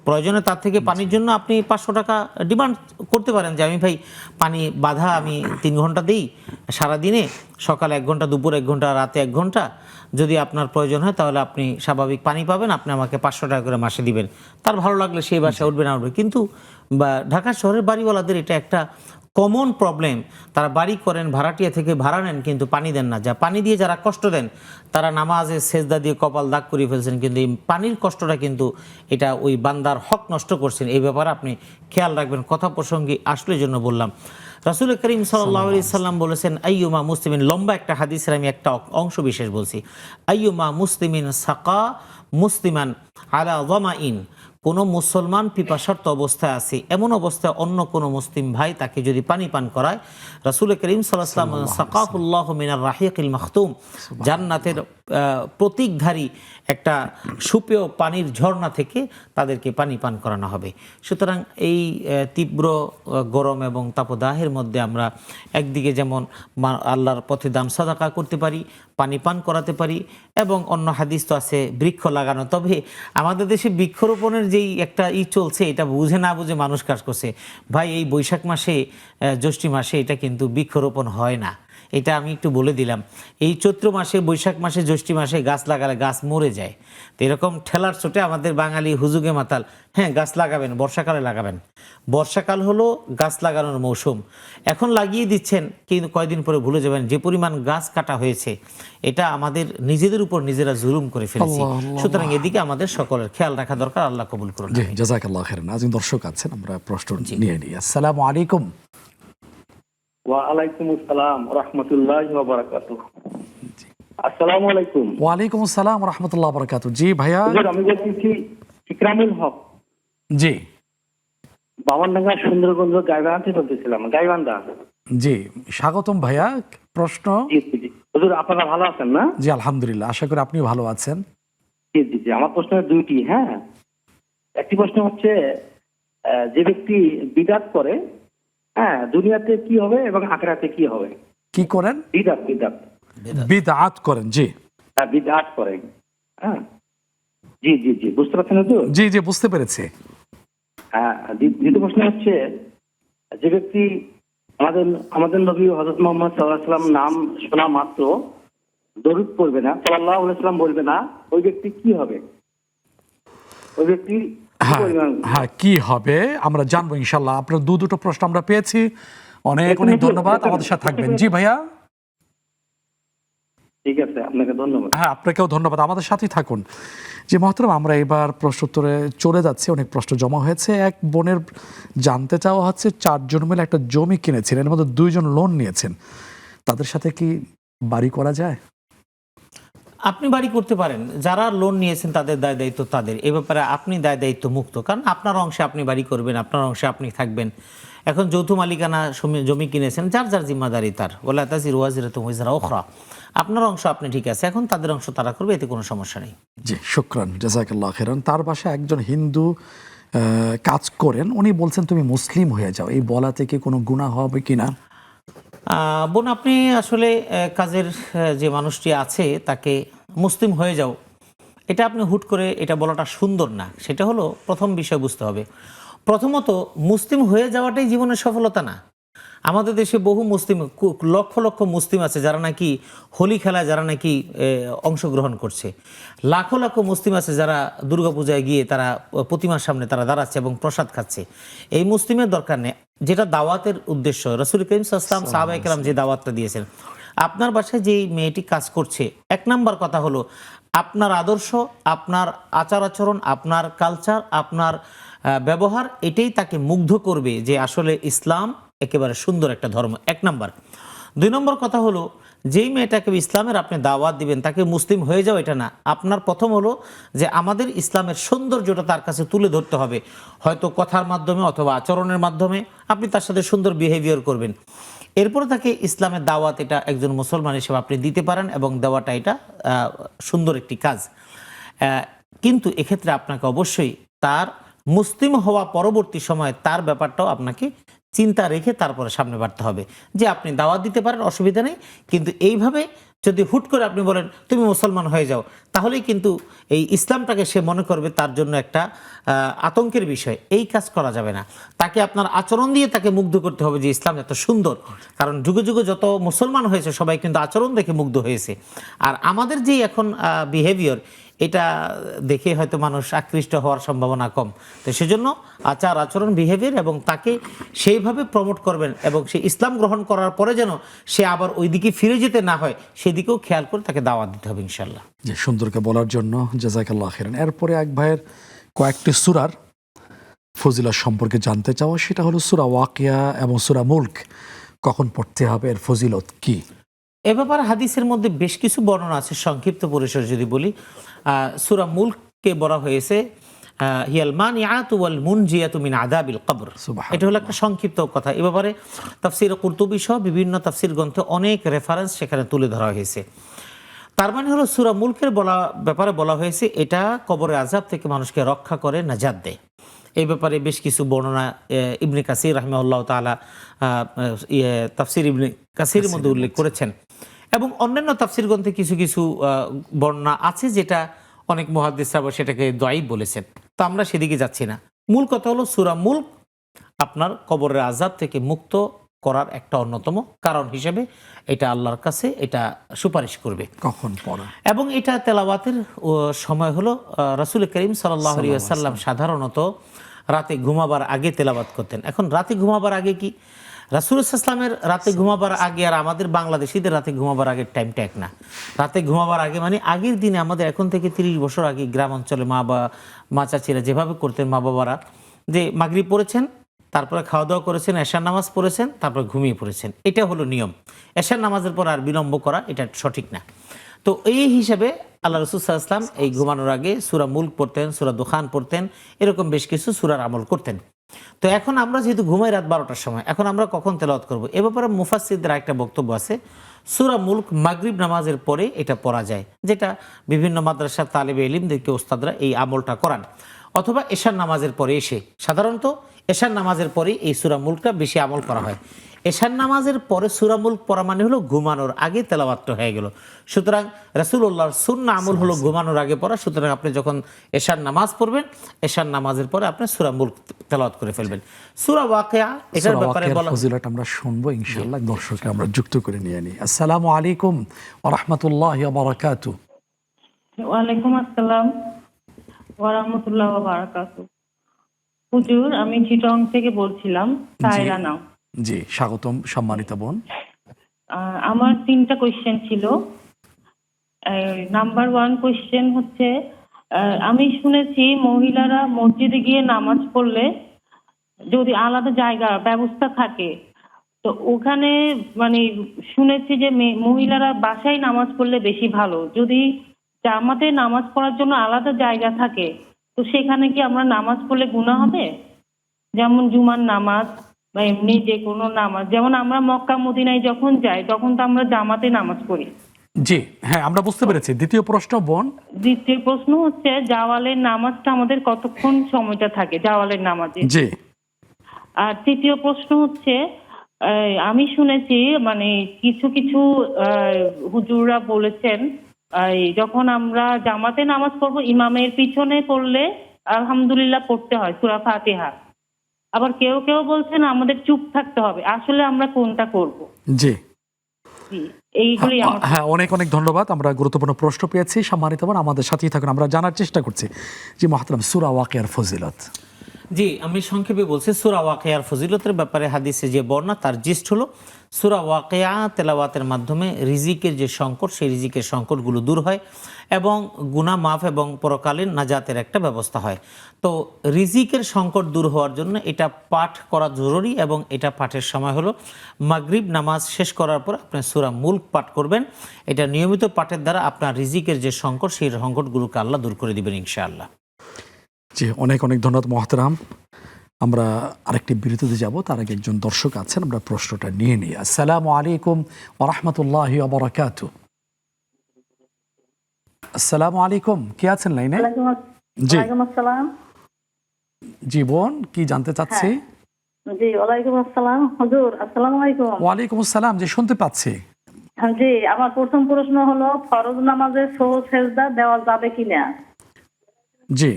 প্রয়োজনে তার থেকে পানির জন্য আপনি 500 টাকা ডিমান্ড করতে পারেন যে আমি ভাই পানি বাধা আমি 3 ঘন্টা দিই সারাদিনে, সকালে 1 ঘন্টা, দুপুর 1 ঘন্টা, রাতে 1 ঘন্টা, যদি আপনার প্রয়োজন হয় তাহলে আপনি স্বাভাবিক পানি পাবেন, আপনি আমাকে 500 টাকা করে মাসে দিবেন। তার ভালো লাগলে সেই বাসায় উঠবে না উঠবে। কিন্তু ঢাকা শহরের বাড়িওয়ালাদের এটা একটা কমন প্রবলেম। তারা বাড়ি করেন, ভাড়াটিয়া থেকে ভাড়া নেন, কিন্তু পানি দেন না। যা পানি দিয়ে যারা কষ্ট দেন, তারা নামাজে সেজদা দিয়ে কপাল দাগ করে ফেলছেন, কিন্তু এই পানির কষ্টটা কিন্তু এটা ওই বান্দার হক নষ্ট করছেন। এই ব্যাপারে আপনি খেয়াল রাখবেন। কথা প্রসঙ্গে আসলে জন্য বললাম, রাসূল করিম সাল্লাল্লাহু আলাইহি সাল্লাম বলেছেন, আইয়ুমা মুসলিমিন, লম্বা একটা হাদিসের আমি একটা অংশ বিশেষ বলছি, আইয়ুমা মুসলিমিন সাকা মুসলিমান আলা যামাইন, কোনো মুসলমান পিপাসার্ত অবস্থায় আছে, এমন অবস্থায় অন্য কোনো মুসলিম ভাই তাকে যদি পানি পান করায়, রাসূল করিম সাল্লাল্লাহু আলাইহি ওয়াসাল্লাম সাকাহুল্লাহু মিনার রাহিকিল মাখতুম, জান্নাতের প্রতীকধারী একটা সুপেয় পানির ঝর্ণা থেকে তাদেরকে পানি পান করানো হবে। সুতরাং এই তীব্র গরম এবং তাপদাহের মধ্যে আমরা একদিকে যেমন আল্লাহর পথে দান সাদাকা করতে পারি, পানি পান করাতে পারি, এবং অন্য হাদিস তো আছে বৃক্ষ লাগানো। তবে আমাদের দেশে বৃক্ষরোপণের যেই একটা চলছে, এটা বুঝে না বুঝে মানুষ কাজ করছে। ভাই, এই বৈশাখ মাসে জ্যৈষ্ঠ মাসে এটা কিন্তু বৃক্ষরোপণ হয় না, এটা আমি একটু বলে দিলাম। এই চৈত্র মাসে, বৈশাখ মাসে, জ্যৈষ্ঠ মাসে গাছ লাগালে গাছ মরে যায়। তো এরকম ঠেলার চোটে আমাদের বাঙালি হুজুগে মাতাল, হ্যাঁ গাছ লাগাবেন, বর্ষাকালে লাগাবেন, বর্ষাকাল হলো গাছ লাগানোর মৌসুম। এখন লাগিয়ে দিচ্ছেন, কিন্তু কয়দিন পরে ভুলে যাবেন যে পরিমাণ গাছ কাটা হয়েছে, এটা আমাদের নিজেদের উপর নিজেরা জুলুম করে ফেলেছি। সুতরাং এদিকে আমাদের সকলের খেয়াল রাখা দরকার। আল্লাহ কবুল করুন। জি, জাযাকাল্লাহু খাইরান। আজ দর্শক আছেন, আমরা প্রশ্ন নিয়ে নিই। আসসালামু আলাইকুম। ওয়ালাইকুম আসসালাম রাহমাতুল্লাহি ওয়া বারাকাতুহু। আসসালামু আলাইকুম। ওয়ালাইকুম আসসালাম রাহমাতুল্লাহি ওয়া বারাকাতুহু। জি ভাইয়া। আমি বলছি ইকরামুল হক, জি বামনডাঙ্গা সুন্দরগঞ্জ গাইবান্ধা থেকে বলতেছিলাম। গাইবান্ধা। জি, স্বাগতম ভাইয়া। প্রশ্ন? জি জি। হুজুর, আপনারা ভালো আছেন না? জি আলহামদুলিল্লাহ, আশা করি আপনি ভালো আছেন। জি জি জি। আমার প্রশ্ন দুইটি। হ্যাঁ, একটি প্রশ্ন হচ্ছে যে ব্যক্তি বিদআত করে, হ্যাঁ, দুনিয়াতে কি হবে এবং আখিরাতে কি হবে? কি করেন? বিদআত বিদআত বিদআত করেন। জি হ্যাঁ, বিদআত করে। হ্যাঁ, জি জি জি, বুঝতে পারছেন তো? জি জি, বুঝতে পেরেছি। হ্যাঁ, দ্বিতীয় প্রশ্ন হচ্ছে যে ব্যক্তি আমাদের নবী হযরত মুহাম্মদ সাল্লাল্লাহু আলাইহি ওয়াসাল্লাম নাম শোনা মাত্র দরুদ পড়বে না, সাল্লাল্লাহু আলাইহি ওয়াসাল্লাম বলবে না, ওই ব্যক্তি কি হবে? ওই ব্যক্তি হ্যাঁ, কি হবে আমরা জানবো ইনশাল্লাহ। আপনার দুটো প্রশ্ন আমরা পেয়েছি, অনেক অনেক ধন্যবাদ। আমাদের সাথে থাকবেন। জি ভাইয়া। ঠিক আছে, আপনাকে ধন্যবাদ। হ্যাঁ, আপনাকেও ধন্যবাদ, আমাদের সাথেই থাকুন। যে মহতরম, আমরা এবার প্রশ্নোত্তরে চলে যাচ্ছি। অনেক প্রশ্ন জমা হয়েছে। এক বোনের জানতে চাওয়া হচ্ছে, 4 জন মিলে একটা জমি কিনেছেন, এর মধ্যে 2 জন লোন নিয়েছেন, তাদের সাথে কি বাড়ি করা যায়? আপনি বাড়ি করতে পারেন, যারা লোন নিয়েছেন তাদের দায় দায়িত্ব তাদের। এ ব্যাপারে আপনি দায় দায়িত্ব মুক্ত, কারণ আপনার অংশে আপনি বাড়ি করবেন, আপনার অংশে আপনি থাকবেন। এখন যৌথ মালিকানা জমি কিনেছেন, যার যার জিম্মাদারি তার। ওয়ালা তাজিরু ওয়াজিরাতুন উযরা উখরা। আপনার অংশ আপনি ঠিক আছে, এখন তাদের অংশ তারা করবে, এতে কোনো সমস্যা নেই। জি, শুকরান, জাযাকাল্লাহু খাইরান। তার বাসায় একজন হিন্দু কাজ করেন, উনি বলছেন তুমি মুসলিম হয়ে যাও, এই বলা থেকে কোনো গুনাহ হবে কিনা? বোন, আপনি আসলে কাজের যে মানুষটি আছে তাকে মুসলিম হয়ে যাও, এটা আপনি হুট করে এটা বলাটা সুন্দর না। সেটা হলো প্রথম বিষয় বুঝতে হবে। প্রথমত, মুসলিম হয়ে যাওয়াটাই জীবনের সফলতা না। আমাদের দেশে বহু মুসলিম, লক্ষ লক্ষ মুসলিম আছে যারা নাকি হোলি খেলায় যারা নাকি অংশগ্রহণ করছে। লাখো লাখো মুসলিম আছে যারা দুর্গাপূজায় গিয়ে তারা প্রতিমার সামনে তারা দাঁড়াচ্ছে এবং প্রসাদ খাচ্ছে। এই মুসলিমের দরকার নেই। যেটা দাওয়াতের উদ্দেশ্য, রাসূল করিম সাল্লাল্লাহু আলাইহি ওয়াসাল্লাম, সাহাবায়ে কেরাম যে দাওয়াতটা দিয়েছেন, আপনার বাসায় যেই মেয়েটি কাজ করছে, 1 নাম্বার কথা হলো আপনার আদর্শ, আপনার আচার আচরণ, আপনার কালচার, আপনার ব্যবহার, এটাই তাকে মুগ্ধ করবে যে আসলে ইসলাম একেবারে সুন্দর একটা ধর্ম। 1 নাম্বার। 2 নম্বর কথা হলো, যেই মেয়েটাকে ইসলামের আপনি দাওয়াত দিবেন তাকে মুসলিম হয়ে যাও এটা না। আপনার প্রথম হলো যে আমাদের ইসলামের সৌন্দর্যটা তার কাছে তুলে ধরতে হবে, হয়তো কথার মাধ্যমে অথবা আচরণের মাধ্যমে আপনি তার সাথে সুন্দর বিহেভিয়ার করবেন। এরপরে তাকে ইসলামের দাওয়াত এটা একজন মুসলমান হিসেবে আপনি দিতে পারেন, এবং দেওয়াটা এটা সুন্দর একটি কাজ। কিন্তু এক্ষেত্রে আপনাকে অবশ্যই তার মুসলিম হওয়া পরবর্তী সময়ে তার ব্যাপারটাও আপনাকে চিন্তা রেখে তারপরে সামনে বাড়তে হবে। যে আপনি দাওয়াত দিতে পারেন, অসুবিধা নেই, কিন্তু এইভাবে যদি হুট করে আপনি বলেন তুমি মুসলমান হয়ে যাও, তাহলেই কিন্তু এই ইসলামটাকে সে মনে করবে তার জন্য একটা আতঙ্কের বিষয়। এই কাজ করা যাবে না। তাকে আপনার আচরণ দিয়ে তাকে মুগ্ধ করতে হবে যে ইসলাম এত সুন্দর। কারণ যুগে যুগে যত মুসলমান হয়েছে সবাই কিন্তু আচরণ দেখে মুগ্ধ হয়েছে। আর আমাদের যে এখন বিহেভিয়ার, এটা দেখে হয়তো মানুষ আকৃষ্ট হওয়ার সম্ভাবনা কম। তো সেজন্য আচার আচরণ, বিহেভিয়ার, এবং তাকে সেইভাবে প্রমোট করবেন, এবং সে ইসলাম গ্রহণ করার পরে যেন সে আবার ওই দিকে ফিরে যেতে না হয়, সেদিকেও খেয়াল করে তাকে দাওয়াত দিতে হবে ইনশাল্লাহ। যে সুন্দরকে বলার জন্য জাযাকাল্লাহু খাইরান। এরপরে এক ভাইয়ের কয়েকটি সূরার ফজিলত সম্পর্কে জানতে চাওয়া, সেটা হলো সূরা ওয়াকিয়া এবং সূরা মুলক কখন পড়তে হবে, এর ফজিলত কি? এ ব্যাপারে হাদিসের মধ্যে বেশ কিছু বর্ণনা আছে। সংক্ষিপ্ত পরিসর যদি বলি, সূরা মুলককে বলা হয়েছে হিয়াল মানিআতু ওয়াল মুনজিয়াতু মিন আযাবিল কবর। সুবহানাল্লাহ। এটা হলো একটা সংক্ষিপ্ত কথা। এ ব্যাপারে তাফসীর কুরতুবী সহ বিভিন্ন তাফসীর গ্রন্থে অনেক রেফারেন্স সেখানে তুলে ধরা হয়েছে। তার মানে হলো সূরা মুলকের ব্যাপারে বলা হয়েছে এটা কবরের আযাব থেকে মানুষকে রক্ষা করে, নাজাত দেয়। এই ব্যাপারে বেশ কিছু বর্ণনা ইবনে কাসির রাহিমাহুল্লাহ তাআলা তাফসীর ইবনে কাসিরের মধ্যে উল্লেখ করেছেন, এবং অন্যান্য তাফসীর গ্রন্থে কিছু কিছু বর্ণনা আছে যেটা অনেক মুহাদ্দিসরা সেটাকে দায়ীফ বলেছেন। তো আমরা সেদিকে যাচ্ছি না। মূল কথা হলো সূরা মুলক আপনার কবরের আযাব থেকে মুক্ত করার একটা অন্যতম কারণ হিসেবে এটা আল্লাহর কাছে এটা সুপারিশ করবে। কখন পড়া? এবং এটা তেলাওয়াতের সময় হলো রাসূল করিম সাল্লাল্লাহু আলাইহি ওয়াসাল্লাম সাধারণত রাতে ঘুমাবার আগে তেলাওয়াত করতেন। এখন রাতে ঘুমাবার আগে কি রাসূল সাল্লাল্লাহু রাতে ঘুমাবার আগে আর আমাদের বাংলাদেশিদের রাতে ঘুমাবার আগের টাইমটা এক না। রাতে ঘুমাবার আগে মানে আগের দিনে আমাদের এখন থেকে 30 বছর আগে গ্রাম অঞ্চলে মা চাচিরা যেভাবে করতেন, মা বাবারা, যে মাগরিব পড়েছেন, তারপরে খাওয়া দাওয়া করেছেন, এশার নামাজ পড়েছেন, তারপরে ঘুমিয়ে পড়েছেন, এটা হলো নিয়ম। এশার নামাজের পর আর বিলম্ব করা এটা সঠিক না। তো এই হিসাবে আল্লাহ রাসূল সাল্লাল্লাহু আলাইহি ওয়াসাল্লাম এই ঘুমানোর আগে সূরা মুলক পড়তেন, সূরা দুখান পড়তেন, এরকম বেশ কিছু সূরার আমল করতেন। তো এখন আমরা যেহেতু ঘুমাই রাত 12টার সময়, এখন আমরা কখন তেলাওয়াত করব? এ ব্যাপারে মুফাসসিরদের একটা বক্তব্য আছে, সূরা মুলক মাগরিব নামাজের পরে এটা পড়া যায়, যেটা বিভিন্ন মাদ্রাসার তালেবে ইলমদেরকে ওস্তাদরা এই আমলটা করান, অথবা এশার নামাজের পরে এসে। সাধারণত এশার নামাজের পরে এই সূরা মুলকটা বেশি আমল করা হয়। এশার নামাজের পরে সূরা মুলক পড়া মানে হলো ঘুমানোর আগে তেলাওয়াতটা হয়ে গেল। সুতরাং রাসূলুল্লাহর সুন্নাহ আমল হলো ঘুমানোর আগে পড়া। সুতরাং আপনি যখন এশার নামাজ পড়বেন, এশার নামাজের পরে আপনি সূরা মুলক তেলাওয়াত করে ফেলবেন। সূরা ওয়াকিয়া এটার ব্যাপারে বলা ফজিলত আমরা শুনবো ইনশাআল্লাহ। দর্শককে আমরা যুক্ত করে নিয়ে নিই। আসসালামু আলাইকুম ওয়া রাহমাতুল্লাহি ওয়া বারাকাতুহু। ওয়ালাইকুম আসসালাম ওয়া রাহমাতুল্লাহি ওয়া বারাকাতুহু। হুজুর, আমি চিটং থেকে বলছিলাম, সায়রা নাম। জি, স্বাগতম সম্মানিত বোন। আমার 3টা কোয়েশ্চেন ছিল। নাম্বার 1 কোয়েশ্চেন হচ্ছে, আমি শুনেছি মহিলারা মসজিদে গিয়ে নামাজ পড়লে যদি আলাদা জায়গা ব্যবস্থা থাকে, তো ওখানে মানে শুনেছি যে মহিলারা বাসায় নামাজ পড়লে বেশি ভালো। যদি জামাতে নামাজ পড়ার জন্য আলাদা জায়গা থাকে, তো সেখানে কি আমরা নামাজ পড়লে গুনাহ হবে? যেমন জুমার নামাজ বা এমনি যে কোনো নামাজ, যেমন আমরা মক্কা মদিনায় যখন যাই তখন তো আমরা জামাতে নামাজ পড়ি। জি হ্যাঁ, আমরা বুঝতে পেরেছি। দ্বিতীয় প্রশ্ন বোন। দ্বিতীয় প্রশ্ন হচ্ছে, জাওয়ালের নামাজটা আমাদের কতক্ষণ সময়টা থাকে জাওয়ালের নামাজে? জি। আর তৃতীয় প্রশ্ন হচ্ছে, আমি শুনেছি মানে কিছু কিছু হুজুররা বলেছেন যখন আমরা জামাতে নামাজ পড়বো ইমামের পিছনে পড়লে আলহামদুলিল্লাহ পড়তে হয় সূরা ফাতিহা। আবার কেউ কেউ বলছেন আমাদের চুপ থাকতে হবে। আসলে আমরা কোনটা করব? জি এইগুলি আমার। হ্যাঁ, অনেক অনেক ধন্যবাদ। আমরা গুরুত্বপূর্ণ প্রশ্ন পেয়েছি। সম্মানিত বোন, আমাদের সাথেই থাকুন, আমরা জানার চেষ্টা করছি। জি মুহতারাম, সূরা ওয়াকিয়ার ফজিলত। জি, আমি সংক্ষেপে বলছি। সূরা ওয়াকিয়ার ফজিলতের ব্যাপারে হাদিসে যে বর্ণনা তার জিস্ট হলো, সূরা ওয়াকিয়া তেলাওয়াতের মাধ্যমে রিজিকের যে সংকট, সেই রিজিকের সংকটগুলো দূর হয় এবং গুনাহ মাফ এবং পরকালীন নাজাতের একটা ব্যবস্থা হয়। তো রিজিকের সংকট দূর হওয়ার জন্য এটা পাঠ করা জরুরি, এবং এটা পাঠের সময় হলো মাগরিব নামাজ শেষ করার পর আপনি সূরা মুলক পাঠ করবেন। এটা নিয়মিত পাঠের দ্বারা আপনার রিজিকের যে সংকট, সেই সংকটগুলোকে আল্লাহ দূর করে দিবেন ইনশাআল্লাহ। জি, অনেক অনেক ধন্যবাদ মহতারাম। আমরা আরেকটি বিরতিতে যাব, তার আগে একজন দর্শক আছেন, আমরা প্রশ্নটা নিয়ে নিই। আসসালামু আলাইকুম ওয়া রাহমাতুল্লাহি ওয়া বারাকাতুহু। আসসালামু আলাইকুম, কে আছেন লাইনে? জি আসসালাম। জি বোন, কি জানতে চাচ্ছি? জি ওয়ালাইকুম আসসালাম হুজুর। আসসালামু আলাইকুম। ওয়ালাইকুম আসসালাম। জি, শুনতে পাচ্ছি। জি, আমার প্রথম প্রশ্ন হলো, ফরজ নামাজে সেজদা দেওয়া যাবে কিনা? জি।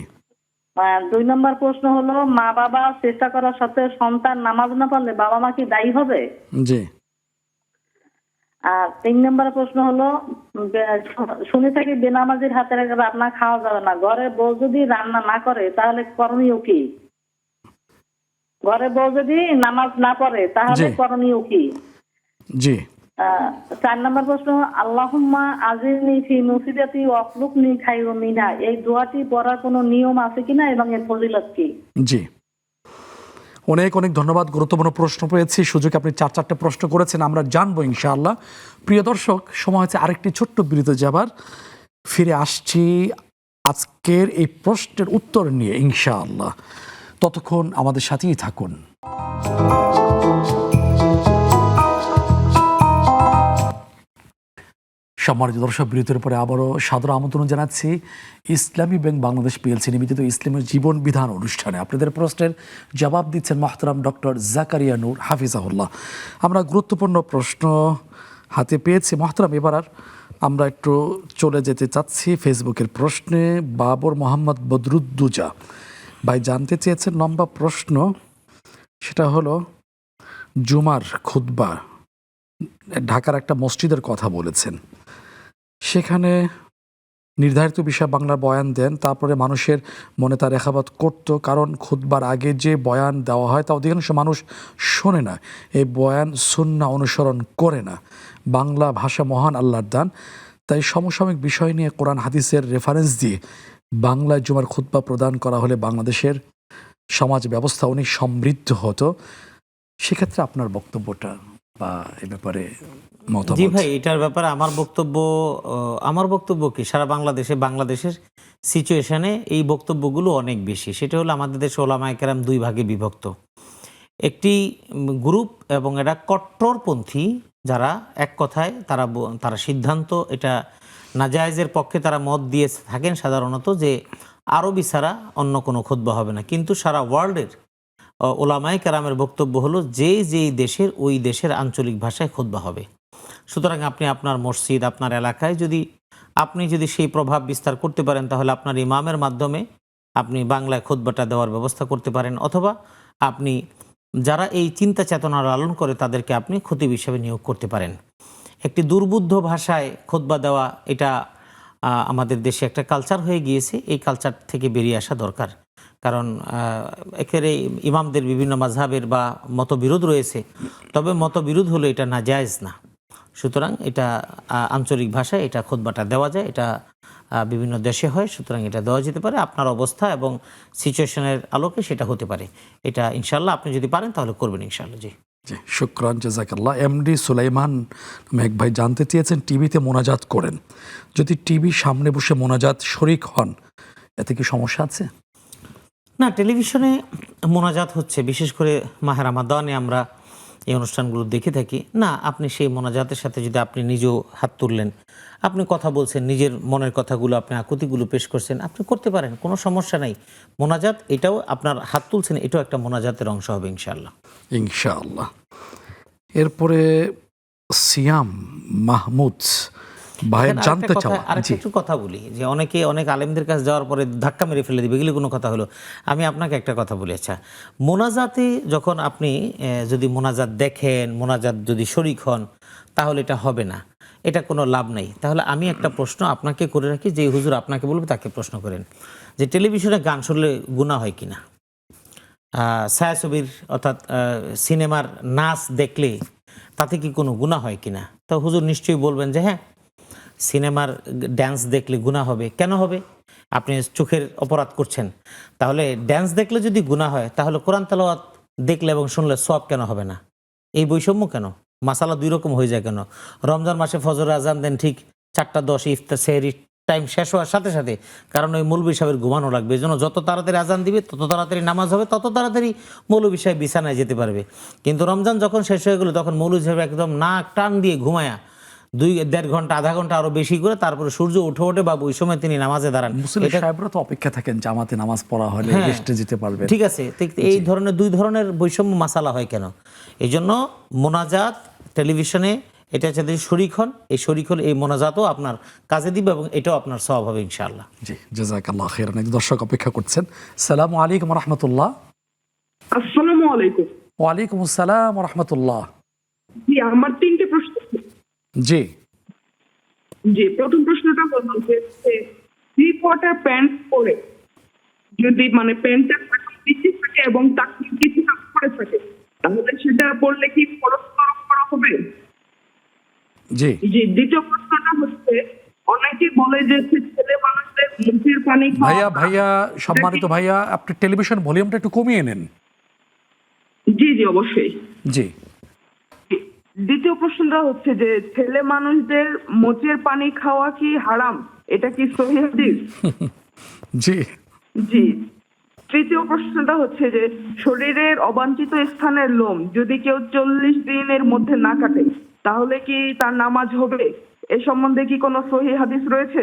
2 নম্বর প্রশ্ন হলো, মা বাবা চেষ্টা করার সত্ত্বেও সন্তান নামাজ না পড়লে বাবা মা কি দায়ী হবে? জি। আর 3 নম্বর প্রশ্ন হলো, শুনে থাকি বেনামাজির হাতের রান্না খাওয়া যাবে না। ঘরে বউ যদি রান্না না করে তাহলে করণীয় কি? ঘরে বউ যদি নামাজ না পড়ে তাহলে করণীয় কি? জি। 4 নম্বর প্রশ্ন, আল্লাহুম্মা আজিরনি ফি মুসিবাতি ওয়াখলুকনি খায়রুম মিনহা, এই দোয়াটি পড়ার কোনো নিয়ম আছে কিনা এবং এর ফজিলত কি? জি, অনেক অনেক ধন্যবাদ। গুরুত্বপূর্ণ প্রশ্ন পেয়েছি। সুযোগ আপনি 4-4টে প্রশ্ন করেছেন, আমরা জানবো ইনশাআল্লাহ। প্রিয় দর্শক, সময় হচ্ছে আরেকটি ছোট্ট বিরতি যাবার। ফিরে আসছি আজকের এই প্রশ্নের উত্তর নিয়ে ইনশাআল্লাহ। ততক্ষণ আমাদের সাথেই থাকুন। সম্মানিত দর্শক, বিরতির পরে আবারও সাদর আমন্ত্রণ জানাচ্ছি ইসলামী ব্যাংক বাংলাদেশ পিএলসি নিবেদিত ইসলামের জীবন বিধান অনুষ্ঠানে। আপনাদের প্রশ্নের জবাব দিচ্ছেন মোহতারাম ডক্টর জাকারিয়া নূর হাফিজাহুল্লাহ। আমরা গুরুত্বপূর্ণ প্রশ্ন হাতে পেয়েছি মোহতারাম। এবার আর আমরা একটু চলে যেতে চাচ্ছি ফেসবুকের প্রশ্নে। বাবর মোহাম্মদ বদরুদ্দুজা ভাই জানতে চেয়েছেন লম্বা প্রশ্ন, সেটা হলো জুমার খুতবা ঢাকার একটা মসজিদের কথা বলেছেন, সেখানে নির্ধারিত বিষয় বাংলা বয়ান দেন, তারপরে মানুষের মনে তার রেখাবাত করতো, কারণ খুতবার আগে যে বয়ান দেওয়া হয় তা অধিকাংশ মানুষ শোনে না, এই বয়ান সুন্নাহ অনুসরণ করে না। বাংলা ভাষা মহান আল্লাহর দান, তাই সমসাময়িক বিষয় নিয়ে কোরআন হাদিসের রেফারেন্স দিয়ে বাংলায় জুমার খুতবা প্রদান করা হলে বাংলাদেশের সমাজ ব্যবস্থা অনেক সমৃদ্ধ হতো। সেক্ষেত্রে আপনার বক্তব্যটা বা এ ব্যাপারে মতামত? জি ভাই, এটার ব্যাপারে আমার বক্তব্য কি, সারা বাংলাদেশের সিচুয়েশনে এই বক্তব্যগুলো অনেক বেশি। সেটা হলো আমাদের দেশে ওলামায়ে কেরাম দুই ভাগে বিভক্ত। একটি গ্রুপ এবং এটা কট্টরপন্থী, যারা এক কথায় তারা সিদ্ধান্ত এটা নাজায়েজের পক্ষে তারা মত দিয়ে থাকেন সাধারণত, যে আরবি ছাড়া অন্য কোনো খুতবা হবে না। কিন্তু সারা ওয়ার্ল্ডের ওলামায়ে কেরামের বক্তব্য হলো যেই দেশের ওই দেশের আঞ্চলিক ভাষায় খুতবা হবে। সুতরাং আপনি আপনার মসজিদ, আপনার এলাকায় আপনি যদি সেই প্রভাব বিস্তার করতে পারেন, তাহলে আপনার ইমামের মাধ্যমে আপনি বাংলায় খুতবাটা দেওয়ার ব্যবস্থা করতে পারেন, অথবা আপনি যারা এই চিন্তা চেতনা লালন করে তাদেরকে আপনি খতিব হিসেবে নিয়োগ করতে পারেন। একটি দুর্বুদ্ধ ভাষায় খুতবা দেওয়া, এটা আমাদের দেশে একটা কালচার হয়ে গিয়েছে। এই কালচার থেকে বেরিয়ে আসা দরকার, কারণ একেবারে ইমামদের বিভিন্ন মাযহাবের বা মতবিরোধ রয়েছে, তবে মতবিরোধ হলো এটা নাজায়েজ না। সুতরাং এটা আঞ্চলিক ভাষায় এটা খুতবাটা দেওয়া যায়, এটা বিভিন্ন দেশে হয়, সুতরাং এটা দেওয়া যেতে পারে। আপনার অবস্থা এবং সিচুয়েশনের আলোকে সেটা হতে পারে। এটা ইনশাল্লাহ আপনি যদি পারেন তাহলে করবেন ইনশাল্লাহ। জি জি, শুকরান, জাযাকাল্লাহ। এমডি সুলাইমান মেঘ ভাই জানতে চেয়েছেন, টিভিতে মোনাজাত করেন, যদি টিভি সামনে বসে মোনাজাত শরিক হন, এতে কি সমস্যা আছে? না, টেলিভিশনে মোনাজাত হচ্ছে, বিশেষ করে মাহে রমাদানে আমরা এই অনুষ্ঠানগুলো দেখে থাকি। না, আপনি সেই মোনাজাতের সাথে যদি আপনি নিজেও হাত তুললেন, আপনি কথা বলছেন, নিজের মনের কথাগুলো, আপনি আকুতিগুলো পেশ করছেন, আপনি করতে পারেন, কোনো সমস্যা নাই। মোনাজাত এটাও আপনার হাত তুলছেন, এটাও একটা মোনাজাতের অংশ হবে ইনশাআল্লাহ। ইনশাআল্লাহ। এরপরে সিয়াম মাহমুদ ভাই জানতে চাওয়া, একটু কথা বলি যে অনেক আলেমদের কাছে যাওয়ার পরে ধাক্কা মেরে ফেলে দিবে, এগুলি কোনো কথা হলো? আমি আপনাকে একটা কথা বলি। আচ্ছা, মোনাজাতে যখন আপনি যদি মোনাজাত দেখেন, মোনাজাত যদি শরিক হন, তাহলে এটা হবে না, এটা কোনো লাভ নাই। তাহলে আমি একটা প্রশ্ন আপনাকে করে রাখি, যে হুজুর আপনাকে বলবে তাকে প্রশ্ন করেন, যে টেলিভিশনে গান শুনলে গুনাহ হয় কিনা? ছায়াছবির অর্থাৎ সিনেমার নাচ দেখলে তাতে কি কোনো গুনাহ হয় কিনা? তো হুজুর নিশ্চয়ই বলবেন যে হ্যাঁ, সিনেমার ড্যান্স দেখলে গুনাহ হবে। কেন হবে? আপনি চোখের অপরাধ করছেন। তাহলে ড্যান্স দেখলে যদি গুনাহ হয়, তাহলে কোরআন তেলাওয়াত দেখলে এবং শুনলে সওয়াব কেন হবে না? এই বৈষম্য কেন? মাসালা দুই রকম হয়ে যায় কেন? রমজান মাসে ফজর আজান দেন ঠিক 4:10, ইফতার সেহরি টাইম শেষ হওয়ার সাথে সাথে, কারণ ওই মৌলবী সাহেবের ঘুমানো লাগবে। এই জন্য যত তাড়াতাড়ি আজান দিবে, তত তাড়াতাড়ি নামাজ হবে, তত তাড়াতাড়ি মৌলবী সাহেব বিছানায় যেতে পারবে। কিন্তু রমজান যখন শেষ হয়ে গেল, তখন মৌলবী সাহেব একদম নাক টান দিয়ে ঘুমায়া 2-1.5 ঘন্টা, আধা ঘন্টা আরো বেশি করে, তারপরে সূর্য ওঠে বা ওই সময় তিনি নামাজে দাঁড়ান। মুসলিম সাহেবরা তো অপেক্ষা থাকেন জামাতে নামাজ পড়া হলে রেস্টে যেতে পারবে। ঠিক আছে, এই ধরনের দুই ধরনের বৈষম্য মাসালা হয় কেন? এই জন্য মোনাজাত টেলিভিশনে এটা যদি শরিক হন, এই শরিক হলে এই মোনাজাতও আপনার কাজে দিবে এবং এটাও আপনার সওয়াব হবে ইনশাআল্লাহ। জি, জাযাকাল্লাহ খাইরান। দর্শক অপেক্ষা করছেন। আসসালামু আলাইকুম ওয়া রাহমাতুল্লাহ। আসসালামু আলাইকুম। ওয়া আলাইকুম আসসালাম ওয়া রাহমাতুল্লাহ। জি, আমার 3টে প্রশ্ন। জি জি, প্রথম প্রশ্নটা হলো যে 3/4 প্যান্ট পরে যদি প্যান্টটা নিচে থাকে এবং তাকে কিছু পরে থাকে, তাহলে সেটা পরলে কি ফরজ করা হবে? জি জি, দ্বিতীয় প্রশ্নটা হচ্ছে, অনেকে বলে যে ছেলে মানুষদের মুখের পানি ভাইয়া সম্মানিত ভাইয়া, আপনি টেলিভিশন ভলিউমটা একটু কমিয়ে নেন। জি জি অবশ্যই। জি, দ্বিতীয় প্রশ্নটা হচ্ছে যে ছেলে মানুষদের মোচের পানি খাওয়া কি হারাম? এটা কি সহিহ হাদিস? জি। জি, তৃতীয় প্রশ্নটা হচ্ছে যে শরীরের অবাঞ্ছিত স্থানের লোম যদি কেউ 40 দিনের মধ্যে না কাটে তাহলে কি তার নামাজ হবে? এ সম্বন্ধে কি কোনো সহিহ হাদিস রয়েছে?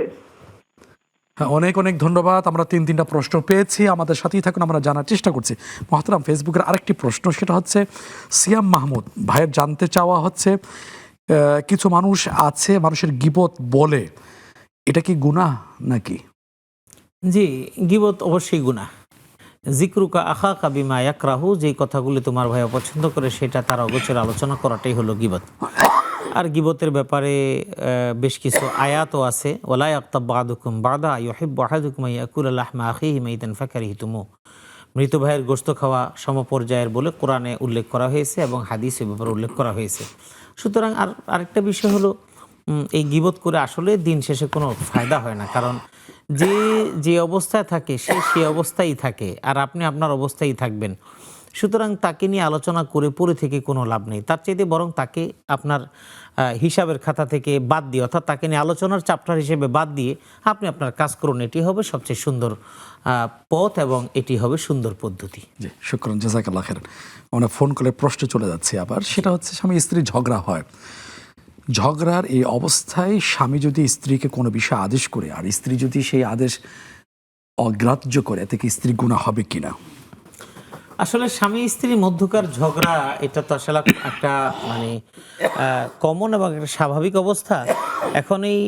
হ্যাঁ, অনেক অনেক ধন্যবাদ। আমরা 3টা প্রশ্ন পেয়েছি, আমাদের সাথেই থাকুন, আমরা জানার চেষ্টা করছি। মহতারাম, ফেসবুকের আরেকটি প্রশ্ন, সেটা হচ্ছে সিয়াম মাহমুদ ভাইয়ের জানতে চাওয়া হচ্ছে, কিছু মানুষ আছে মানুষের গীবত বলে, এটা কি গুনাহ নাকি? জি, গীবত অবশ্যই গুনাহ। জিক্রুকা আখাকা বিমা ইয়াকরাহু, যেই কথাগুলি তোমার ভাই অপছন্দ করে সেটা তার অগোচরে আলোচনা করাটাই হলো গীবত। আর গীবতের ব্যাপারে বেশ কিছু আয়াতও আছে, ওয়ালা ইয়াগতাব বা'দুকুম বা'দা ইউহিব্বু আহাদুকুম আন ইয়াকুলা লাহমা আখিহি মাইতান ফাকারিহতুমু। মৃত ভাইয়ের গোশত খাওয়া সমপর্যায়ের বলে কোরআনে উল্লেখ করা হয়েছে এবং হাদিসের ব্যাপারে উল্লেখ করা হয়েছে। সুতরাং আরেকটা বিষয় হলো, এই গীবত করে আসলে দিন শেষে কোনো ফায়দা হয় না, কারণ যে অবস্থায় থাকে সে অবস্থায় থাকে, আর আপনি আপনার অবস্থায় থাকবেন। সুতরাং তাকে নিয়ে আলোচনা করে পড়ে থেকে কোনো লাভ নেই। তার চাইতে বরং তাকে আপনার হিসাবের খাতা থেকে বাদ দিয়ে, অর্থাৎ তাকে নিয়ে আলোচনার চ্যাপ্টার হিসেবে বাদ দিয়ে আপনি আপনার কাজ করুন। এটি হবে সবচেয়ে সুন্দর পথ এবং এটি হবে সুন্দর পদ্ধতি। জি, শুকরান, জাযাকাল্লাহ খাইরান। আমরা ফোন কলে প্রশ্নে চলে যাচ্ছি আবার, সেটা হচ্ছে স্বামী স্ত্রী ঝগড়া হয়, ঝগড়ার এই অবস্থায় স্বামী যদি স্ত্রীকে কোনো বিষয়ে আদেশ করে আর স্ত্রী যদি সেই আদেশ অগ্রাহ্য করে, এতে কি স্ত্রী গুনাহ হবে কিনা? আসলে স্বামী স্ত্রীর মধ্যকার ঝগড়া এটা তো আসলে একটা মানে কমন এবং একটা স্বাভাবিক অবস্থা। এখন এই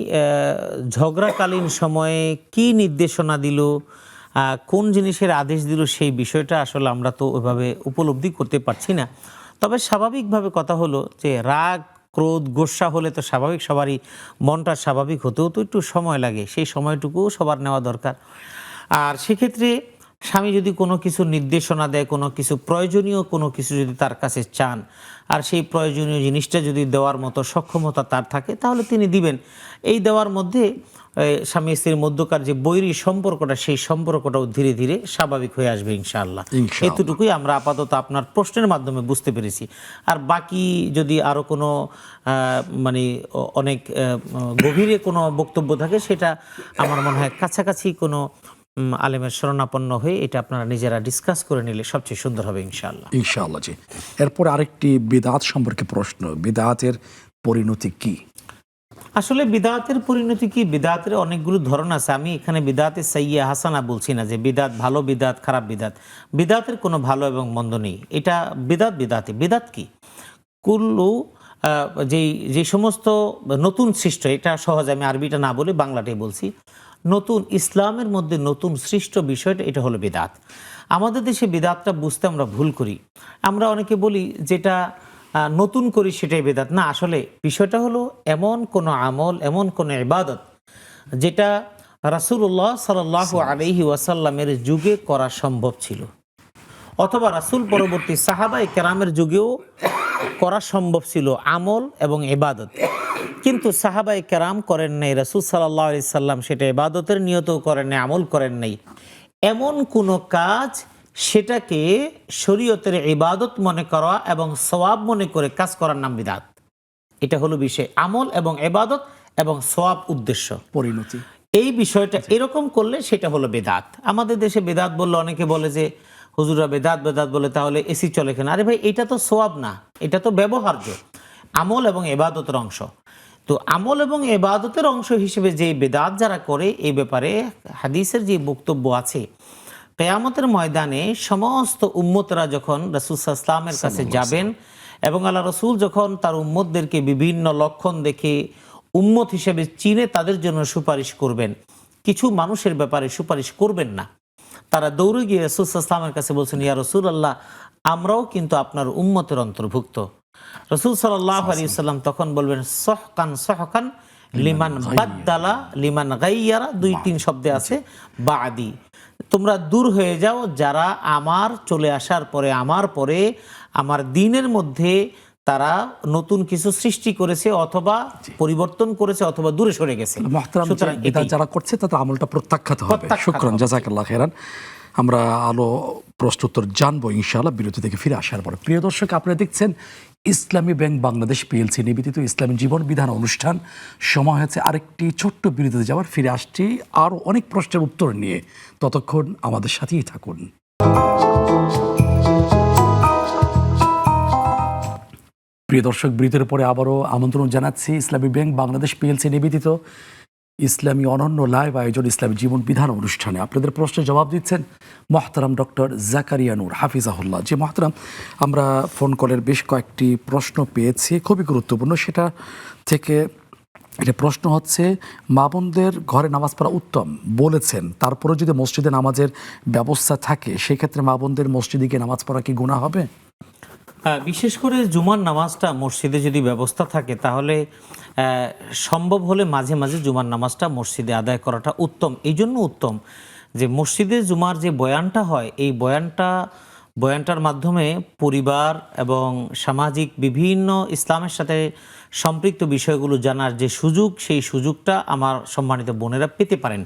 ঝগড়াকালীন সময়ে কি নির্দেশনা দিল, কোন জিনিসের আদেশ দিল, সেই বিষয়টা আসলে আমরা তো ওইভাবে উপলব্ধি করতে পারছি না। তবে স্বাভাবিকভাবে কথা হলো যে রাগ, ক্রোধ, গোস্বা হলে তো স্বাভাবিক, সবারই মনটা স্বাভাবিক হতেও তো একটু সময় লাগে, সেই সময়টুকুও সবার নেওয়া দরকার। আর সেক্ষেত্রে স্বামী যদি কোনো কিছু নির্দেশনা দেয়, কোনো কিছু প্রয়োজনীয় কোনো কিছু যদি তার কাছে চান, আর সেই প্রয়োজনীয় জিনিসটা যদি দেওয়ার মতো সক্ষমতা তার থাকে, তাহলে তিনি দিবেন। এই দেওয়ার মধ্যে স্বামী স্ত্রীর মধ্যকার যে বৈরী সম্পর্কটা, সেই সম্পর্কটাও ধীরে ধীরে স্বাভাবিক হয়ে আসবে ইনশাআল্লাহ। এতটুকুই আমরা আপাতত আপনার প্রশ্নের মাধ্যমে বুঝতে পেরেছি। আর বাকি যদি আরও কোনো মানে অনেক গভীরে কোনো বক্তব্য থাকে, সেটা আমার মনে হয় কাছাকাছি কোনো আলেমের শরণাপন্ন হয়ে এটা আপনারা নিজেরা ডিসকাস করে নিলে সবচেয়ে সুন্দর হবে ইনশাআল্লাহ। ইনশাআল্লাহ। জি, এরপর আরেকটি বিদআত সম্পর্কে প্রশ্ন, বিদআতের পরিণতি কি? আসলে বিদআতের পরিণতি কি? বিদআতের অনেকগুলো ধরন আছে। আমি এখানে বিদআতে সাইয়্যা হাসানা বলছি না, যে বিদআত ভালো বিদআত খারাপ বিদআত। বিদআতের কোনো ভালো এবং মন্দ নেই, এটা বিদআতে। বিদআত কি? কুল্লু যে সমস্ত নতুন সৃষ্ট, এটা সহজ, আমি আরবিটা না বলে বাংলাটাই বলছি, নতুন ইসলামের মধ্যে নতুন সৃষ্ট বিষয়টা, এটা হলো বিদআত। আমাদের দেশে বিদআতটা বুঝতে আমরা ভুল করি। আমরা অনেকে বলি যেটা নতুন করি সেটাই বিদআত। না, আসলে বিষয়টা হলো এমন কোনো আমল, এমন কোনো ইবাদত যেটা রাসূলুল্লাহ সাল্লাল্লাহু আলাইহি ওয়াসাল্লামের যুগে করা সম্ভব ছিল, অথবা রাসূল পরবর্তী সাহাবায়ে কেরামের যুগেও করা সম্ভব ছিল আমল এবং ইবাদত। কিন্তু সাহাবায়ে কেরাম করেন নাই, রাসূল সাল্লাল্লাহু আলাইহি সাল্লাম সেটা ইবাদতের নিয়তেও করেন নাই, আমল করেন নাই। এমন কোনো কাজ সেটাকে শরীয়তের ইবাদত মনে করা এবং সওয়াব মনে করে কাজ করার নাম বিদআত। এটা হলো বিষয়, আমল এবং ইবাদত এবং সওয়াব উদ্দেশ্য, পরিণতি। এই বিষয়টা এরকম করলে সেটা হলো বিদআত। আমাদের দেশে বিদআত বললে অনেকে বলে যে হুজুরা বিদআত বলে, তাহলে এসি চলে কেন? আরে ভাই, এটা তো সওয়াব না, এটা তো ব্যবহার্য, আমল এবং ইবাদতের অংশ। তো আমল এবং ইবাদতের অংশ হিসেবে যে বিদআত যারা করে, এই ব্যাপারে হাদিসের যে বক্তব্য আছে, কিয়ামতের ময়দানে সমস্ত উম্মতরা যখন রাসূল সাল্লাল্লাহু আলাইহি ওয়াসাল্লামের কাছে যাবেন এবং আল্লাহ রাসূল যখন তার উম্মতদেরকে বিভিন্ন লক্ষণ দেখে উম্মত হিসেবে চিনে তাদের জন্য সুপারিশ করবেন, কিছু মানুষের ব্যাপারে সুপারিশ করবেন না। তারা দৌড়ে গিয়ে রাসূল সাল্লাল্লাহু আলাইহি ওয়াসাল্লামের কাছে বলছেন, ইয়া রাসূলুল্লাহ, আমরাও কিন্তু আপনার উম্মতের অন্তর্ভুক্ত। রাসূল সাল্লাল্লাহু আলাইহি ওয়াসাল্লাম তখন বলবেন, সহকান লিমান বাদদালা লিমান গায়্যারা, 2-3 শব্দে আছে বাদি, তোমরা দূর হয়ে যাও যারা আমার চলে আসার পরে, আমার পরে আমার দ্বীনের মধ্যে তারা নতুন কিছু সৃষ্টি করেছে, অথবা পরিবর্তন করেছে, অথবা দূরে সরে গেছে। সুতরাং এটা যারা করছে তাদের আমলটা প্রত্যাখ্যাত হবে। শুকরান, জাযাকাল্লাহ খাইরান। আমরা প্রশ্নোত্তর জানবো ইনশাআল্লাহ বিরতি থেকে ফিরে আসার পর। প্রিয় দর্শক, আপনারা দেখছেন ইসলামী ব্যাংক বাংলাদেশ পিএলসি নিবেদিত ইসলামী জীবন বিধান অনুষ্ঠান। সময় হয়েছে আরেকটি ছোট্ট বিরতিতে যাওয়ার। ফিরে আসছি আরও অনেক প্রশ্নের উত্তর নিয়ে। ততক্ষণ আমাদের সাথেই থাকুন। প্রিয় দর্শক, বিরতির পরে আবারও আমন্ত্রণ জানাচ্ছি ইসলামী ব্যাংক বাংলাদেশ পিএলসি নিবেদিত ইসলামী অনন্য লাইভ আয়োজন ইসলামী জীবন বিধান অনুষ্ঠানে আপনাদের প্রশ্নের জবাব দিচ্ছেন মোহতারাম ডক্টর জাকারিয়া নূর হাফিজাহুল্লাহ। যে মোহতারাম, আমরা ফোন কলের বেশ কয়েকটি প্রশ্ন পেয়েছি, খুবই গুরুত্বপূর্ণ। সেটা থেকে এটা প্রশ্ন হচ্ছে, মা বোনদের ঘরে নামাজ পড়া উত্তম বলেছেন, তারপরে যদি মসজিদে নামাজের ব্যবস্থা থাকে সেক্ষেত্রে মা বোনদের মসজিদে গিয়ে নামাজ পড়া কি গুনাহ হবে? বিশেষ করে জুমার নামাজটা মসজিদে যদি ব্যবস্থা থাকে তাহলে সম্ভব হলে মাঝে মাঝে জুমার নামাজটা মসজিদে আদায় করাটা উত্তম। এই জন্য উত্তম যে মসজিদে জুমার যে বয়ানটা হয়, এই বয়ানটার মাধ্যমে পরিবার এবং সামাজিক বিভিন্ন ইসলামের সাথে সম্পৃক্ত বিষয়গুলো জানার যে সুযোগ, সেই সুযোগটা আমার সম্মানিত বোনেরা পেতে পারেন।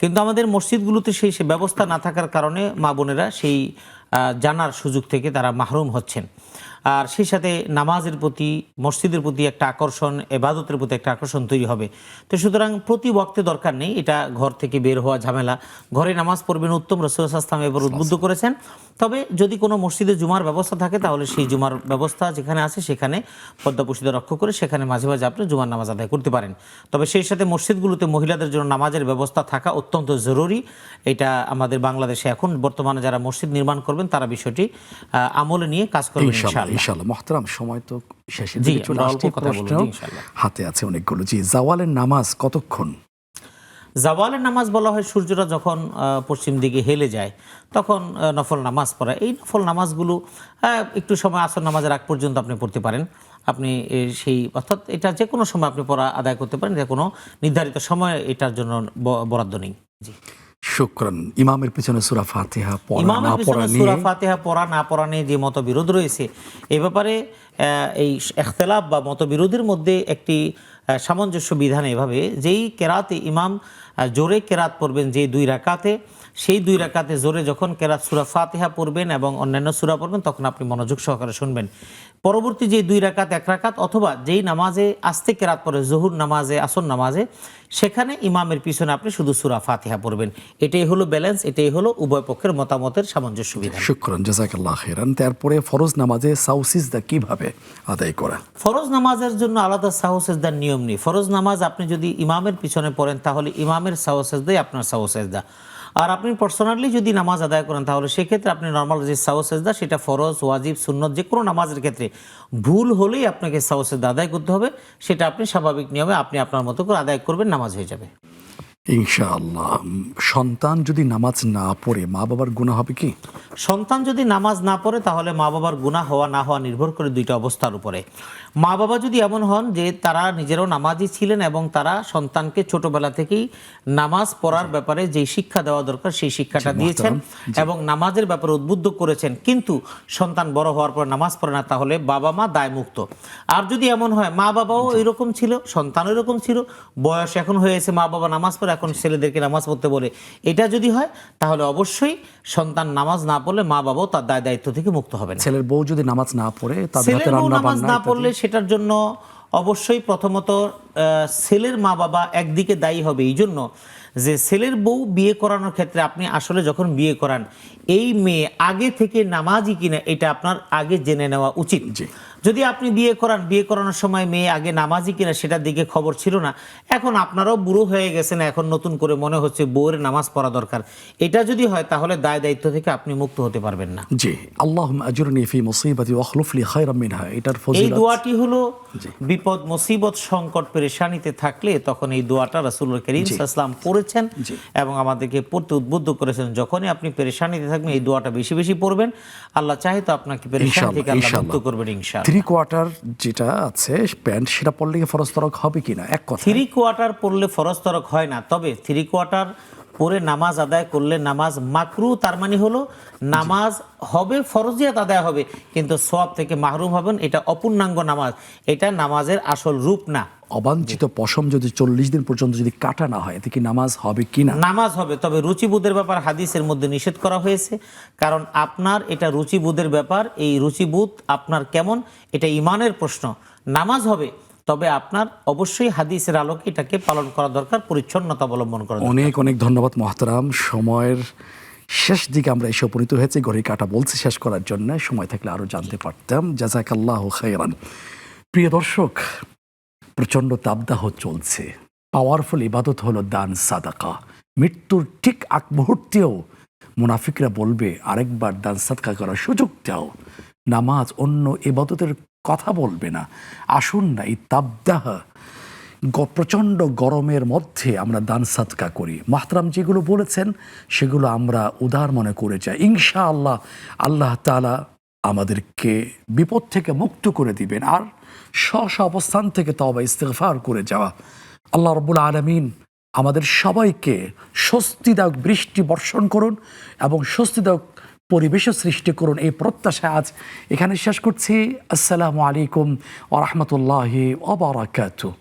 কিন্তু আমাদের মসজিদগুলোতে সেই ব্যবস্থা না থাকার কারণে মা বোনেরা সেই জানার সুযোগ থেকে তারা মাহরুম হচ্ছেন। আর সেই সাথে নামাজের প্রতি, মসজিদের প্রতি একটা আকর্ষণ, এবাদতের প্রতি একটা আকর্ষণ তৈরি হবে। তো সুতরাং প্রতি ওয়াক্তে দরকার নেই এটা ঘর থেকে বের হওয়া ঝামেলা। ঘরে নামাজ পড়বেন উত্তম, রাসূল সাল্লাল্লাহু আলাইহি ওয়াসাল্লাম এবার উদ্বুদ্ধ করেছেন। তবে যদি কোনো মসজিদে জুমার ব্যবস্থা থাকে তাহলে সেই জুমার ব্যবস্থা যেখানে আছে সেখানে পর্দাপ্রসিদ্ধ রক্ষা করে সেখানে মাঝে মাঝে আপনি জুমার নামাজ আদায় করতে পারেন। তবে সেই সাথে মসজিদগুলোতে মহিলাদের জন্য নামাজের ব্যবস্থা থাকা অত্যন্ত জরুরি। এটা আমাদের বাংলাদেশে এখন বর্তমানে যারা মসজিদ নির্মাণ করবেন তারা বিষয়টি আমলে নিয়ে কাজ করবেন ইনশাআল্লাহ। মুহতারাম, সময় তো শেষের দিকে চলে আসছে, প্রশ্ন হাতে আছে অনেকগুলো। জি, জাওয়ালের নামাজ কতক্ষণ? জাওয়ালের নামাজ বলা হয় সূর্যটা যখন পশ্চিম দিকে হেলে যায় তখন নফল নামাজ পড়া। এই নফল নামাজগুলো একটু সময় আসর নামাজের আগ পর্যন্ত আপনি পড়তে পারেন। আপনি সেই অর্থাৎ এটা যে কোনো সময় আপনি পড়া আদায় করতে পারেন, যে কোনো নির্ধারিত সময় এটার জন্য বরাদ্দ নেই। জি, শুকরান। ইমামের পিছনে সূরা ফাতিহা পড়া না পড়া নিয়ে, সূরা ফাতিহা পড়া না পড়া নিয়ে যে মতবিরোধ রয়েছে, এ ব্যাপারে এই ইখতিলাফ বা মতবিরোধের মধ্যে একটি সামঞ্জস্য বিধান এভাবে, যেই কেরাতে ইমাম জোরে কেরাত পড়বেন যে 2 রাকাতে, সেই 2 রাকাতে জোরে যখন কেরাত সূরা ফাতিহা পড়বেন এবং অন্যান্য সূরা পড়বেন তখন আপনি মনোযোগ সহকারে শুনবেন। পরবর্তী যে 2 রাকাত 1 রাকাত অথবা যেই নামাজে আস্তে কেরাত পড়ে, জোহর নামাজে, আসর নামাজে, সেখানে ইমামের পিছনে আপনি শুধু সূরা ফাতিহা পড়বেন। এটাই হলো ব্যালেন্স, এটাই হলো উভয় পক্ষের মতামতের সামঞ্জস্য বিধান। শুকরান, জাযাকাল্লাহ খাইরান। তারপরে ফরজ নামাজে সাহু সিজদা কিভাবে আদায় করা? ফরজ নামাজের জন্য আলাদা সাহু সিজদার নিয়ম নেই। ফরজ নামাজ আপনি যদি ইমামের পিছনে পড়েন তাহলে ইমামের সাহু সিজদাই আপনার সাহু সিজদা। আর আপনি পার্সোনালি যদি নামাজ আদায় করেন তাহলে সেক্ষেত্রে আপনি নর্মাল যে সাহু সিজদা, সেটা ফরজ, ওয়াজিব, সুন্নত যে কোনো নামাজের ক্ষেত্রে ভুল হলেই আপনাকে সাহু সিজদা আদায় করতে হবে। সেটা আপনি স্বাভাবিক নিয়মে আপনি আপনার মতো করে আদায় করবেন, নামাজ হয়ে যাবে ইনশাআল্লাহ। সন্তান যদি নামাজ না পড়ে মা বাবার গুনাহ হবে কি? সন্তান যদি নামাজ না পড়ে তাহলে মা বাবার গুনাহ হওয়া না হওয়া নির্ভর করে 2টা অবস্থার উপরে। মা বাবা যদি এমন হন যে তারা নিজেরাও নামাজি ছিলেন এবং তারা সন্তানকে ছোটবেলা থেকেই নামাজ পড়ার ব্যাপারে যে শিক্ষা দেওয়া দরকার সেই শিক্ষাটা দিয়েছেন এবং নামাজের ব্যাপারে উদ্বুদ্ধ করেছেন, কিন্তু সন্তান বড় হওয়ার পর নামাজ পড়ে না, তাহলে বাবা মা দায়মুক্ত। আর যদি এমন হয় মা বাবাও এরকম ছিল, সন্তানও এরকম ছিল, বয়স এখন হয়েছে, মা বাবা নামাজ পড়ে এখন ছেলেদেরকে নামাজ পড়তে বলে, এটা যদি হয় তাহলে অবশ্যই সন্তান নামাজ না পড়লে মা বাবাও তার দায়িত্ব থেকে মুক্ত হবে না। ছেলের বউ যদি নামাজ না পড়ে, তাদের হাতে রান্না নামাজ বান্না না পড়লে সেটার জন্য অবশ্যই প্রথমত ছেলের মা বাবা একদিকে দায়ী হবে, এই জন্য যে ছেলের বউ বিয়ে করানোর ক্ষেত্রে আপনি আসলে যখন বিয়ে করান এই মেয়ে আগে থেকে নামাজি কিনা এটা আপনার আগে জেনে নেওয়া উচিত। যদি আপনি বিয়ে করানোর সময় মেয়ে আগে নামাজি কিনা সেটার দিকে খবর ছিল না, এখন আপনারাও বুড়ো হয়ে গেছেন, এখন নতুন করে মনে হচ্ছে বউয়ের নামাজ পড়া দরকার, এটা যদি হয় তাহলে দায়িত্ব থেকে আপনি মুক্ত হতে পারবেন না। জি, আল্লাহুম্মা আজুরনি ফি মুসিবাতি ওয়া আখলুফ লি খায়রাম মিনহা, এটার ফজিলত। এই দোয়াটি হলো বিপদ, মুসিবত, সংকট, পেরেশানিতে থাকলে তখন এই দোয়াটা রাসূল করিম সাল্লাল্লাহু আলাইহি ওয়াসাল্লাম পড়েছেন এবং আমাদেরকে পড়তে উদ্বুদ্ধ করেছেন। যখনই আপনি পেরেশানিতে থাকবেন এই দোয়াটা বেশি বেশি পড়বেন, আল্লাহ চাহে তো আপনাকে পেরেশানি থেকে আল্লাহ মুক্ত করবেন ইনশাআল্লাহ। 3 কোয়ার্টার যেটা আছে প্যান্ট, সেটা পরলে কি ফরজ তরক হবে কিনা? এক কথা, 3 কোয়ার্টার পরলে ফরজ তরক হয় না, তবে 3 কোয়ার্টার পড়ে নামাজ আদায় করলে নামাজ মাকরু, তার মানে হলো নামাজ হবে, ফরজিয়াত আদায় হবে, কিন্তু সওয়াব থেকে মাহরুম হবেন। এটা অপূর্ণাঙ্গ নামাজ, এটা নামাজের আসল রূপ না। অবাঞ্ছিত পশম যদি 40 দিন পর্যন্ত যদি কাটা না হয়, এতে কি নামাজ হবে কিনা? নামাজ হবে, তবে রুচিবোধের ব্যাপার হাদিসের মধ্যে নিষেধ করা হয়েছে, কারণ আপনার এটা রুচিবোধের ব্যাপার। এই রুচিবোধ আপনার কেমন, এটা ইমানের প্রশ্ন। নামাজ হবে, তবে আপনার অবশ্যই হাদিসের আলোকে এটাকে পালন করা দরকার, পরিচ্ছন্নতা অবলম্বন করা দরকার। অনেক অনেক ধন্যবাদ মহতারাম। সময়ের শেষ দিকে আমরা এসে উপনীত হয়েছে, ঘড়ি কাটা বলছে শেষ করার জন্য, সময় থাকলে আরো জানতে পারতাম। জাযাকাল্লাহু খাইরান। প্রিয় দর্শক, প্রচন্ড তাপদাহ চলছে। পাওয়ারফুল ইবাদত হলো দান সাদাকা। মৃত্যুর ঠিক আগ মুহূর্তেও মুনাফিকরা বলবে আরেকবার দান সাদকা করার সুযোগ দাও। নামাজ অন্য ইবাদতের কথা বলবে না। আসুন না এই তাপদাহ প্রচণ্ড গরমের মধ্যে আমরা দান সাদকা করি। মাহতারাম যেগুলো বলেছেন সেগুলো আমরা উদার মনে করে যাই। ইনশাআল্লাহ আল্লাহ তাআলা আমাদেরকে বিপদ থেকে মুক্ত করে দিবেন। আর স্ব অবস্থান থেকে তওবা ইস্তিগফার করে যাওয়া। আল্লাহ রাব্বুল আলামিন আমাদের সবাইকে স্বস্তিদায়ক বৃষ্টি বর্ষণ করুন এবং স্বস্তিদায়ক পরিবেশও সৃষ্টি করুন, এই প্রত্যাশা আজ এখানে শেষ করছি। আসসালামু আলাইকুম ওয়া রাহমাতুল্লাহি ওয়া বারাকাতুহু।